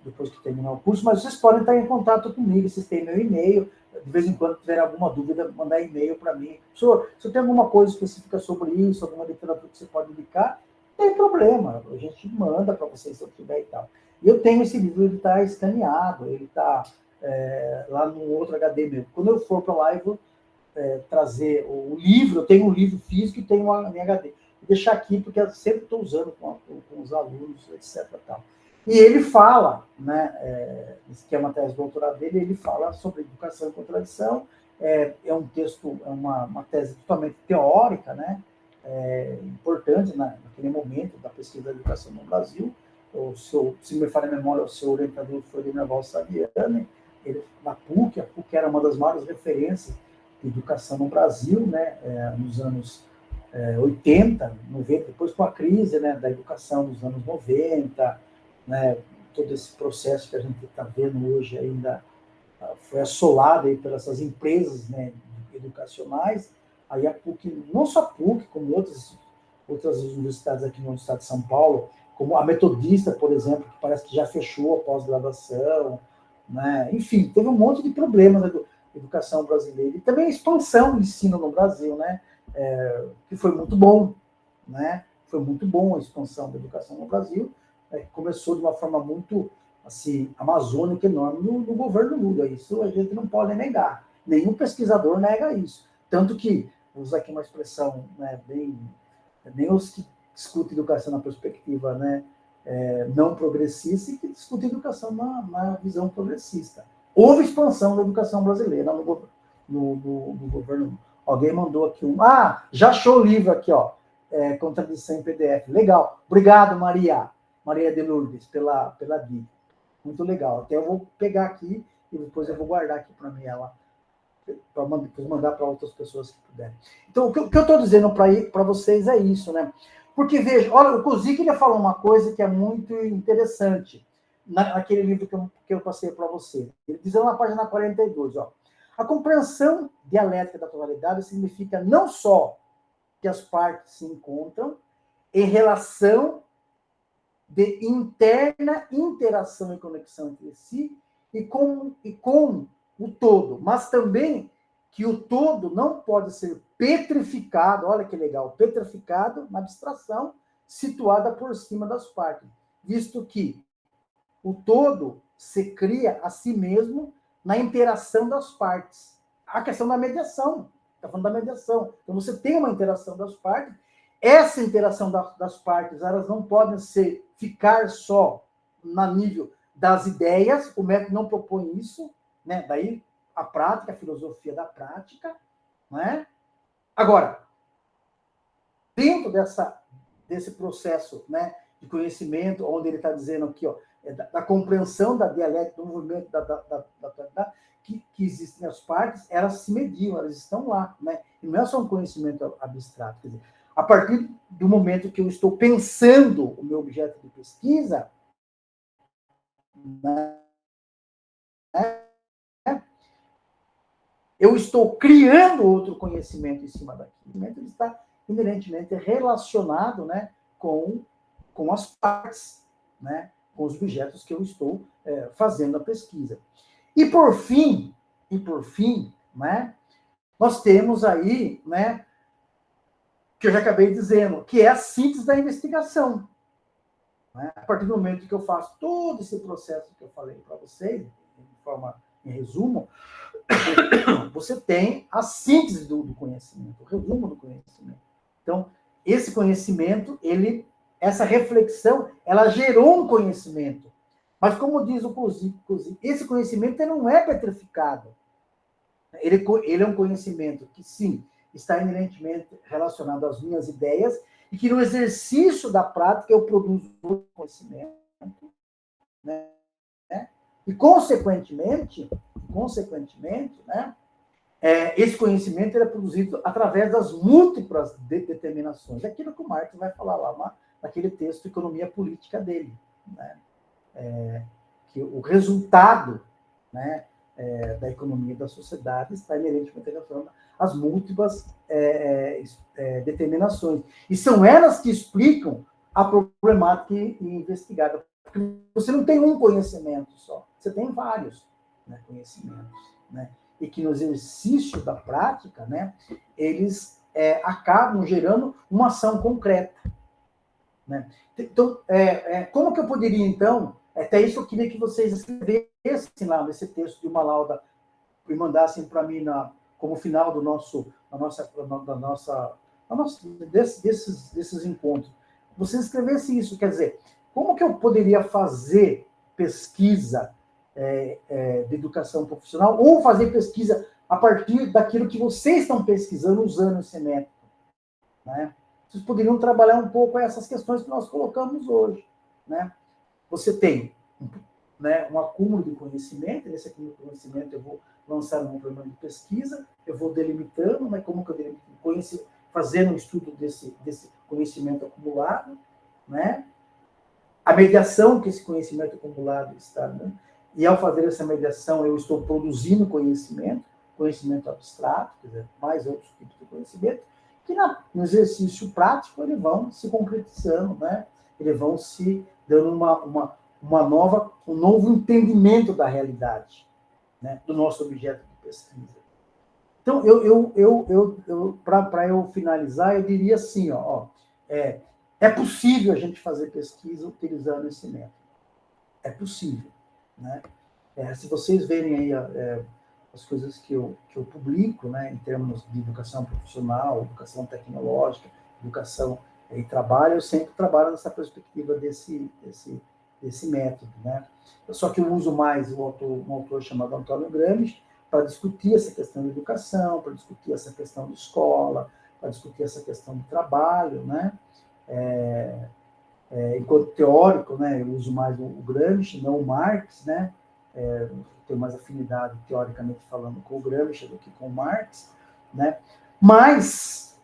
depois que terminar o curso, mas vocês podem estar em contato comigo, vocês têm meu e-mail, de vez em quando tiver alguma dúvida, mandar e-mail para mim. Professor, se tem alguma coisa específica sobre isso, alguma literatura que você pode indicar, não tem problema, a gente manda para vocês se eu tiver e tal. E eu tenho esse livro, ele está escaneado, ele está lá no outro HD mesmo. Quando eu for para lá, eu vou trazer o livro, eu tenho um livro físico e tenho em HD. Vou deixar aqui, porque eu sempre estou usando com os alunos, etc. Tal. E ele fala, né, que é uma tese de doutorado dele, ele fala sobre educação e contradição, é um texto, é uma tese totalmente teórica, né, importante naquele momento da pesquisa da educação no Brasil. Se me falha a memória, o seu orientador foi o Nerval Saviani, ele, na PUC, a PUC era uma das maiores referências de educação no Brasil, né, nos anos 80, 90, depois com a crise, né, da educação nos anos 90, né, todo esse processo que a gente está vendo hoje ainda foi assolado aí pelas essas empresas, né, educacionais. Aí a PUC, não só a PUC, como outras universidades aqui no estado de São Paulo, como a Metodista, por exemplo, que parece que já fechou a pós-graduação, né? Enfim, teve um monte de problemas na educação brasileira. E também a expansão do ensino no Brasil, né? Que foi muito bom, né? Foi muito bom a expansão da educação no Brasil. Começou de uma forma muito assim, amazônica, enorme no governo Lula. Isso a gente não pode negar. Nenhum pesquisador nega isso. Tanto que, vou usar aqui uma expressão, né, nem os que discutem educação na perspectiva, né, não progressista e que discutem educação na visão progressista. Houve expansão da educação brasileira no governo. Alguém mandou aqui já achou o livro aqui, ó. Contradição em PDF. Legal. Obrigado, Maria de Lourdes, pela dica. Muito legal. Até eu vou pegar aqui e depois eu vou guardar aqui para mim ela, para mandar para outras pessoas que puderem. Então, o que eu estou dizendo para vocês é isso, né? Porque, veja, olha, o Kuzik, ele falou uma coisa que é muito interessante naquele livro que eu passei para você. Ele diz lá na página 42, ó, a compreensão dialética da totalidade significa não só que as partes se encontram em relação de interna interação e conexão entre si e com o todo, mas também que o todo não pode ser petrificado, olha que legal, petrificado na abstração situada por cima das partes, visto que o todo se cria a si mesmo na interação das partes. A questão da mediação, está falando da mediação. Então, você tem uma interação das partes, essa interação das partes, elas não podem ficar só no nível das ideias, o método não propõe isso, né? Daí a prática, a filosofia da prática, né? Agora, dentro desse processo, né, de conhecimento, onde ele está dizendo aqui, ó, da compreensão da dialética, do movimento que existem as partes, elas se mediam, elas estão lá, né? E não é só um conhecimento abstrato, quer dizer, a partir do momento que eu estou pensando o meu objeto de pesquisa, né, eu estou criando outro conhecimento em cima daquilo. Ele está inerentemente relacionado, né, com as partes, né, com os objetos que eu estou fazendo a pesquisa. E por fim, né, nós temos aí, né, que eu já acabei dizendo, que é a síntese da investigação. Né? A partir do momento que eu faço todo esse processo que eu falei para vocês, em resumo, você tem a síntese do conhecimento, o resumo do conhecimento. Então, esse conhecimento, essa reflexão, ela gerou um conhecimento. Mas, como diz o Kuzik, esse conhecimento não é petrificado. Ele é um conhecimento que, sim, está inerentemente relacionado às minhas ideias e que no exercício da prática eu produzo conhecimento, né? E, consequentemente, né, esse conhecimento é produzido através das múltiplas determinações. É aquilo que o Marx vai falar lá naquele texto Economia Política dele, né? Que o resultado, né, da economia da sociedade está inerentemente relacionado às múltiplas determinações. E são elas que explicam a problemática investigada. Você não tem um conhecimento só, você tem vários, né, conhecimentos, né? E que no exercício da prática, né, eles acabam gerando uma ação concreta, né? Então, como que eu poderia, então, até isso eu queria que vocês escrevessem lá nesse texto de uma lauda e mandassem para mim como final desses encontros. Vocês escrevessem isso, quer dizer, como que eu poderia fazer pesquisa de educação profissional ou fazer pesquisa a partir daquilo que vocês estão pesquisando usando esse método, né? Vocês poderiam trabalhar um pouco essas questões que nós colocamos hoje, né? Você tem, né, um acúmulo de conhecimento, nesse acúmulo de conhecimento eu vou lançar um programa de pesquisa, eu vou delimitando, né, como que eu delimito, fazendo um estudo desse conhecimento acumulado, né? A mediação que esse conhecimento acumulado está dando, e ao fazer essa mediação eu estou produzindo conhecimento abstrato, quer dizer, mais outros tipos de conhecimento, que no exercício prático eles vão se concretizando, né? Eles vão se dando um novo entendimento da realidade, né? Do nosso objeto de pesquisa. Então, para eu finalizar, eu diria assim, é possível a gente fazer pesquisa utilizando esse método. É possível, né? Se vocês verem aí as coisas que eu publico, né, em termos de educação profissional, educação tecnológica, educação e trabalho, eu sempre trabalho nessa perspectiva desse método, né? Só que eu uso mais um autor chamado Antônio Gramsci para discutir essa questão de educação, para discutir essa questão de escola, para discutir essa questão de trabalho, né? Enquanto teórico, né, eu uso mais o Gramsci, não o Marx, né? Tenho mais afinidade, teoricamente falando, com o Gramsci do que com o Marx, né? Mas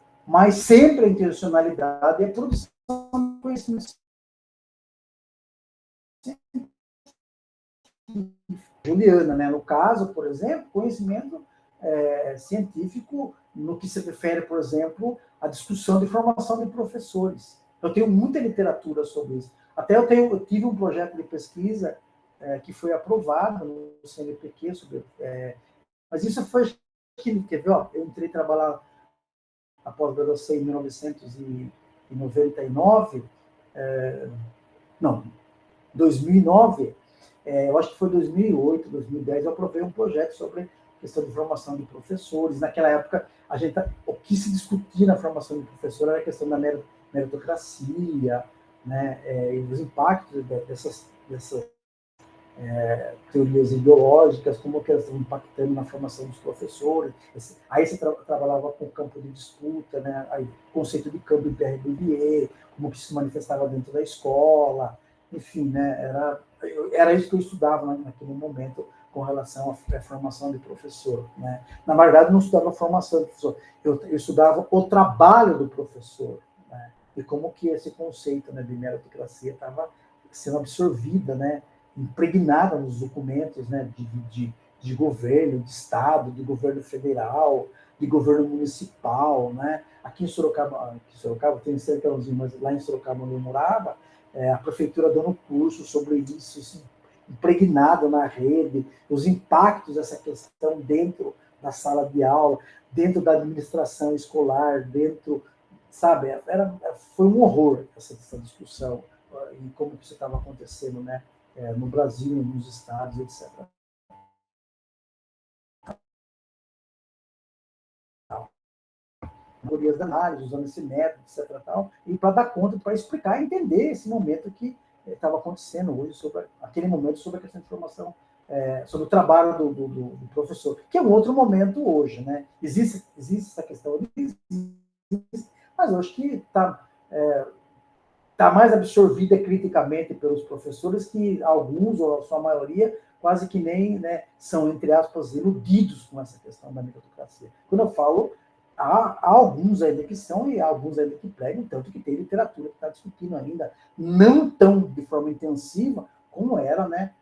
sempre a intencionalidade é a produção de conhecimento Juliana, né? No caso, por exemplo, conhecimento científico no que se refere, por exemplo, à discussão de formação de professores. Eu tenho muita literatura sobre isso. Até eu tive um projeto de pesquisa que foi aprovado no CNPq sobre... mas isso foi... Quer ver? Eu entrei a trabalhar após graduação em 1999, 2009, eu acho que foi 2008, 2010, eu aprovei um projeto sobre questão de formação de professores. Naquela época, o que se discutia na formação de professor era a questão da meritocracia, né, e os impactos dessas teorias ideológicas, como que elas estão impactando na formação dos professores. Aí você trabalhava com o campo de disputa, né, aí, o conceito de campo de Pierre Bourdieu, como que se manifestava dentro da escola, enfim, né, era isso que eu estudava naquele momento com relação à formação de professor, né. Na verdade, eu não estudava a formação de professor, eu estudava o trabalho do professor, né, e como que esse conceito, né, de meritocracia estava sendo absorvida, né, impregnada nos documentos, né, de governo, de Estado, de governo federal, de governo municipal, né? Aqui em Sorocaba tem cerca de uns, mas lá em Sorocaba, onde eu morava, a prefeitura dando curso sobre isso, assim, impregnado na rede, os impactos dessa questão dentro da sala de aula, dentro da administração escolar, sabe, foi um horror essa discussão e como que isso estava acontecendo, né? No Brasil, nos estados, etc. Teorias da análise, usando esse método, etc. E para dar conta, para explicar e entender esse momento que estava acontecendo hoje, aquele momento sobre a questão de formação, sobre o trabalho do professor, que é um outro momento hoje, né? Existe essa questão, mas eu acho que está está mais absorvida criticamente pelos professores, que alguns, ou a sua maioria, quase que nem, né, são, entre aspas, iludidos com essa questão da meritocracia. Quando eu falo, há alguns ainda que são e há alguns ainda que pregam, tanto que tem literatura que está discutindo ainda, não tão de forma intensiva como era, né,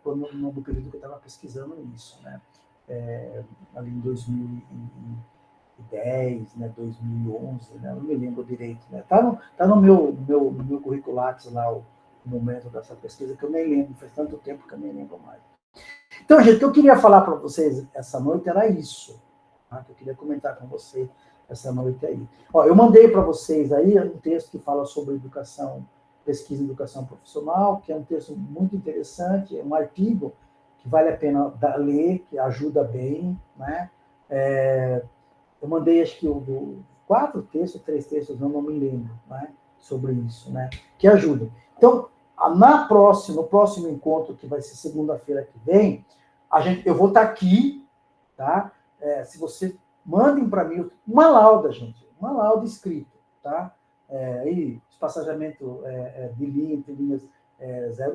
no período que eu estava pesquisando isso, né, ali em 2010, né, 2011, né, não me lembro direito, né, tá no meu currículo Lattes lá, o momento dessa pesquisa, que eu nem lembro, faz tanto tempo que eu nem lembro mais. Então, gente, o que eu queria falar para vocês essa noite era isso, tá? Que eu queria comentar com vocês essa noite aí. Ó, eu mandei para vocês aí um texto que fala sobre educação, pesquisa em educação profissional, que é um texto muito interessante, é um artigo que vale a pena ler, que ajuda bem, né? Eu mandei, acho que, 4 textos, 3 textos, não me lembro, né? Sobre isso, né? Que ajudam. Então, no próximo encontro, que vai ser segunda-feira que vem, eu vou estar aqui, tá? Se você mandem para mim uma lauda, gente, uma lauda escrita, tá? Aí, espaçamento de linha entre linhas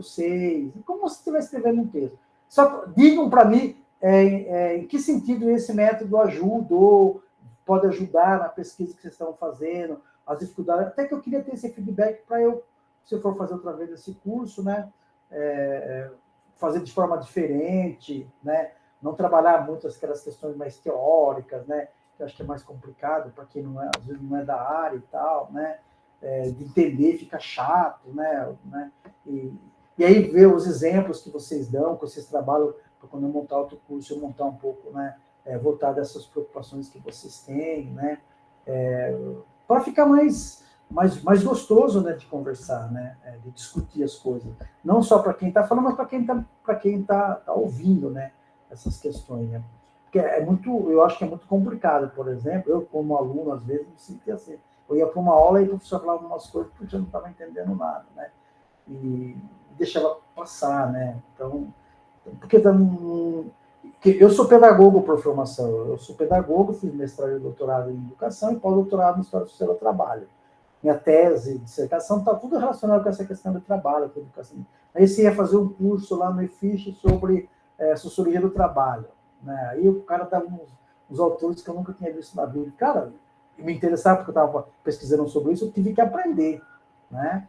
06, como você estiver escrevendo um texto. Só digam para mim em que sentido esse método ajuda, ou pode ajudar na pesquisa que vocês estão fazendo, as dificuldades. Até que eu queria ter esse feedback para eu, se eu for fazer outra vez esse curso, né, fazer de forma diferente, né, não trabalhar muito aquelas questões mais teóricas, né, que eu acho que é mais complicado para quem não é, às vezes não é da área e tal, né, de entender fica chato, né, e aí ver os exemplos que vocês dão, que vocês trabalham, para quando eu montar outro curso, eu montar um pouco, né, voltar dessas preocupações que vocês têm, né, para ficar mais gostoso, né, de conversar, né, de discutir as coisas. Não só para quem está falando, mas para quem tá ouvindo, né, essas questões, né. Porque eu acho que é muito complicado, por exemplo, eu como aluno, às vezes, me sentia assim. Eu ia para uma aula e o professor falava algumas coisas porque eu não estava entendendo nada, né, e deixava passar, né. Então, porque eu sou pedagogo por formação, eu sou pedagogo, fiz mestrado e doutorado em educação e pós-doutorado em História Social do Trabalho. Minha tese, dissertação, está tudo relacionado com essa questão do trabalho, com a educação. Aí você ia fazer um curso lá no IFISH sobre sociologia do trabalho, né? Aí o cara dava uns autores que eu nunca tinha visto na vida. Cara, me interessava porque eu estava pesquisando sobre isso, eu tive que aprender, né?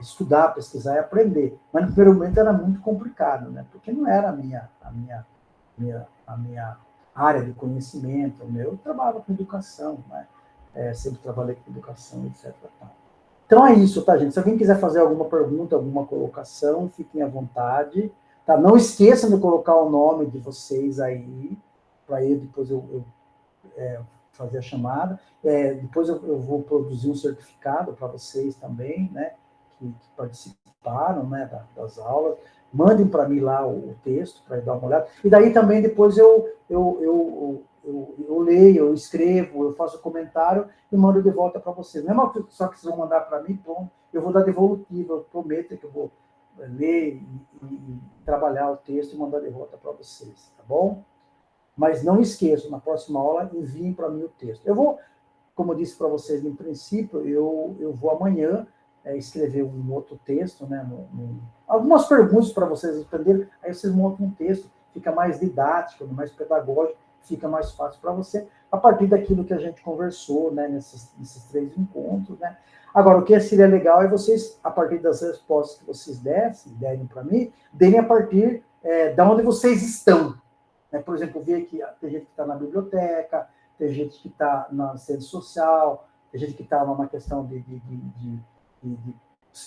Estudar, pesquisar e aprender. Mas no primeiro momento era muito complicado, né? Porque não era a minha área de conhecimento. Eu trabalhava com educação, né? Sempre trabalhei com educação, etc. Então é isso, tá, gente? Se alguém quiser fazer alguma pergunta, alguma colocação, fiquem à vontade. Tá? Não esqueçam de colocar o nome de vocês aí, para eu depois eu fazer a chamada. Depois eu vou produzir um certificado para vocês também, né? Que participaram, né, das aulas. Mandem para mim lá o texto para eu dar uma olhada. E daí também depois eu leio, eu escrevo, eu faço comentário e mando de volta para vocês. Não é só que vocês vão mandar para mim, bom, eu vou dar devolutiva, eu prometo que eu vou ler e trabalhar o texto e mandar de volta para vocês, tá bom? Mas não esqueçam, na próxima aula, enviem para mim o texto. Eu vou, como eu disse para vocês em princípio, eu vou amanhã escrever um outro texto, né, algumas perguntas para vocês responderem, aí vocês montam um texto, fica mais didático, mais pedagógico, fica mais fácil para você, a partir daquilo que a gente conversou, né, nesses 3 encontros, né. Agora, o que seria legal é vocês, a partir das respostas que vocês derem para mim, derem a partir de onde vocês estão. Né? Por exemplo, ver que tem gente que está na biblioteca, tem gente que está na assistência social, tem gente que está numa questão de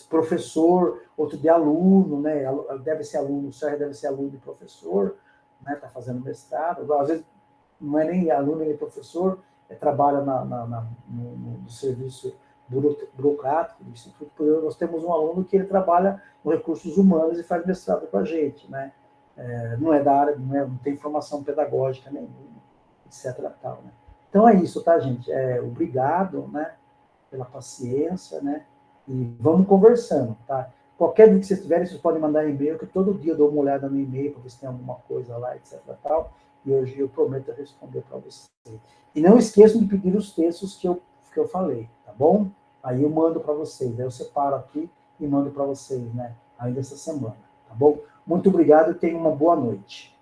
professor, outro de aluno, né? Deve ser aluno, o Sérgio deve ser aluno de professor, né? Está fazendo mestrado, às vezes não é nem aluno nem professor, trabalha no serviço burocrático do Instituto. Nós temos um aluno que ele trabalha nos recursos humanos e faz mestrado com a gente, né? Não é da área, não tem formação pedagógica nenhuma, etc. Tal, né? Então é isso, tá, gente? Obrigado, né, pela paciência, né? E vamos conversando, tá? Qualquer dúvida que vocês tiverem, vocês podem mandar e-mail, que todo dia eu dou uma olhada no e-mail para ver se tem alguma coisa lá, etc. Tal, e hoje eu prometo responder para vocês. E não esqueçam de pedir os textos que eu falei, tá bom? Aí eu mando para vocês, aí eu separo aqui e mando para vocês, né? Ainda essa semana, tá bom? Muito obrigado e tenham uma boa noite.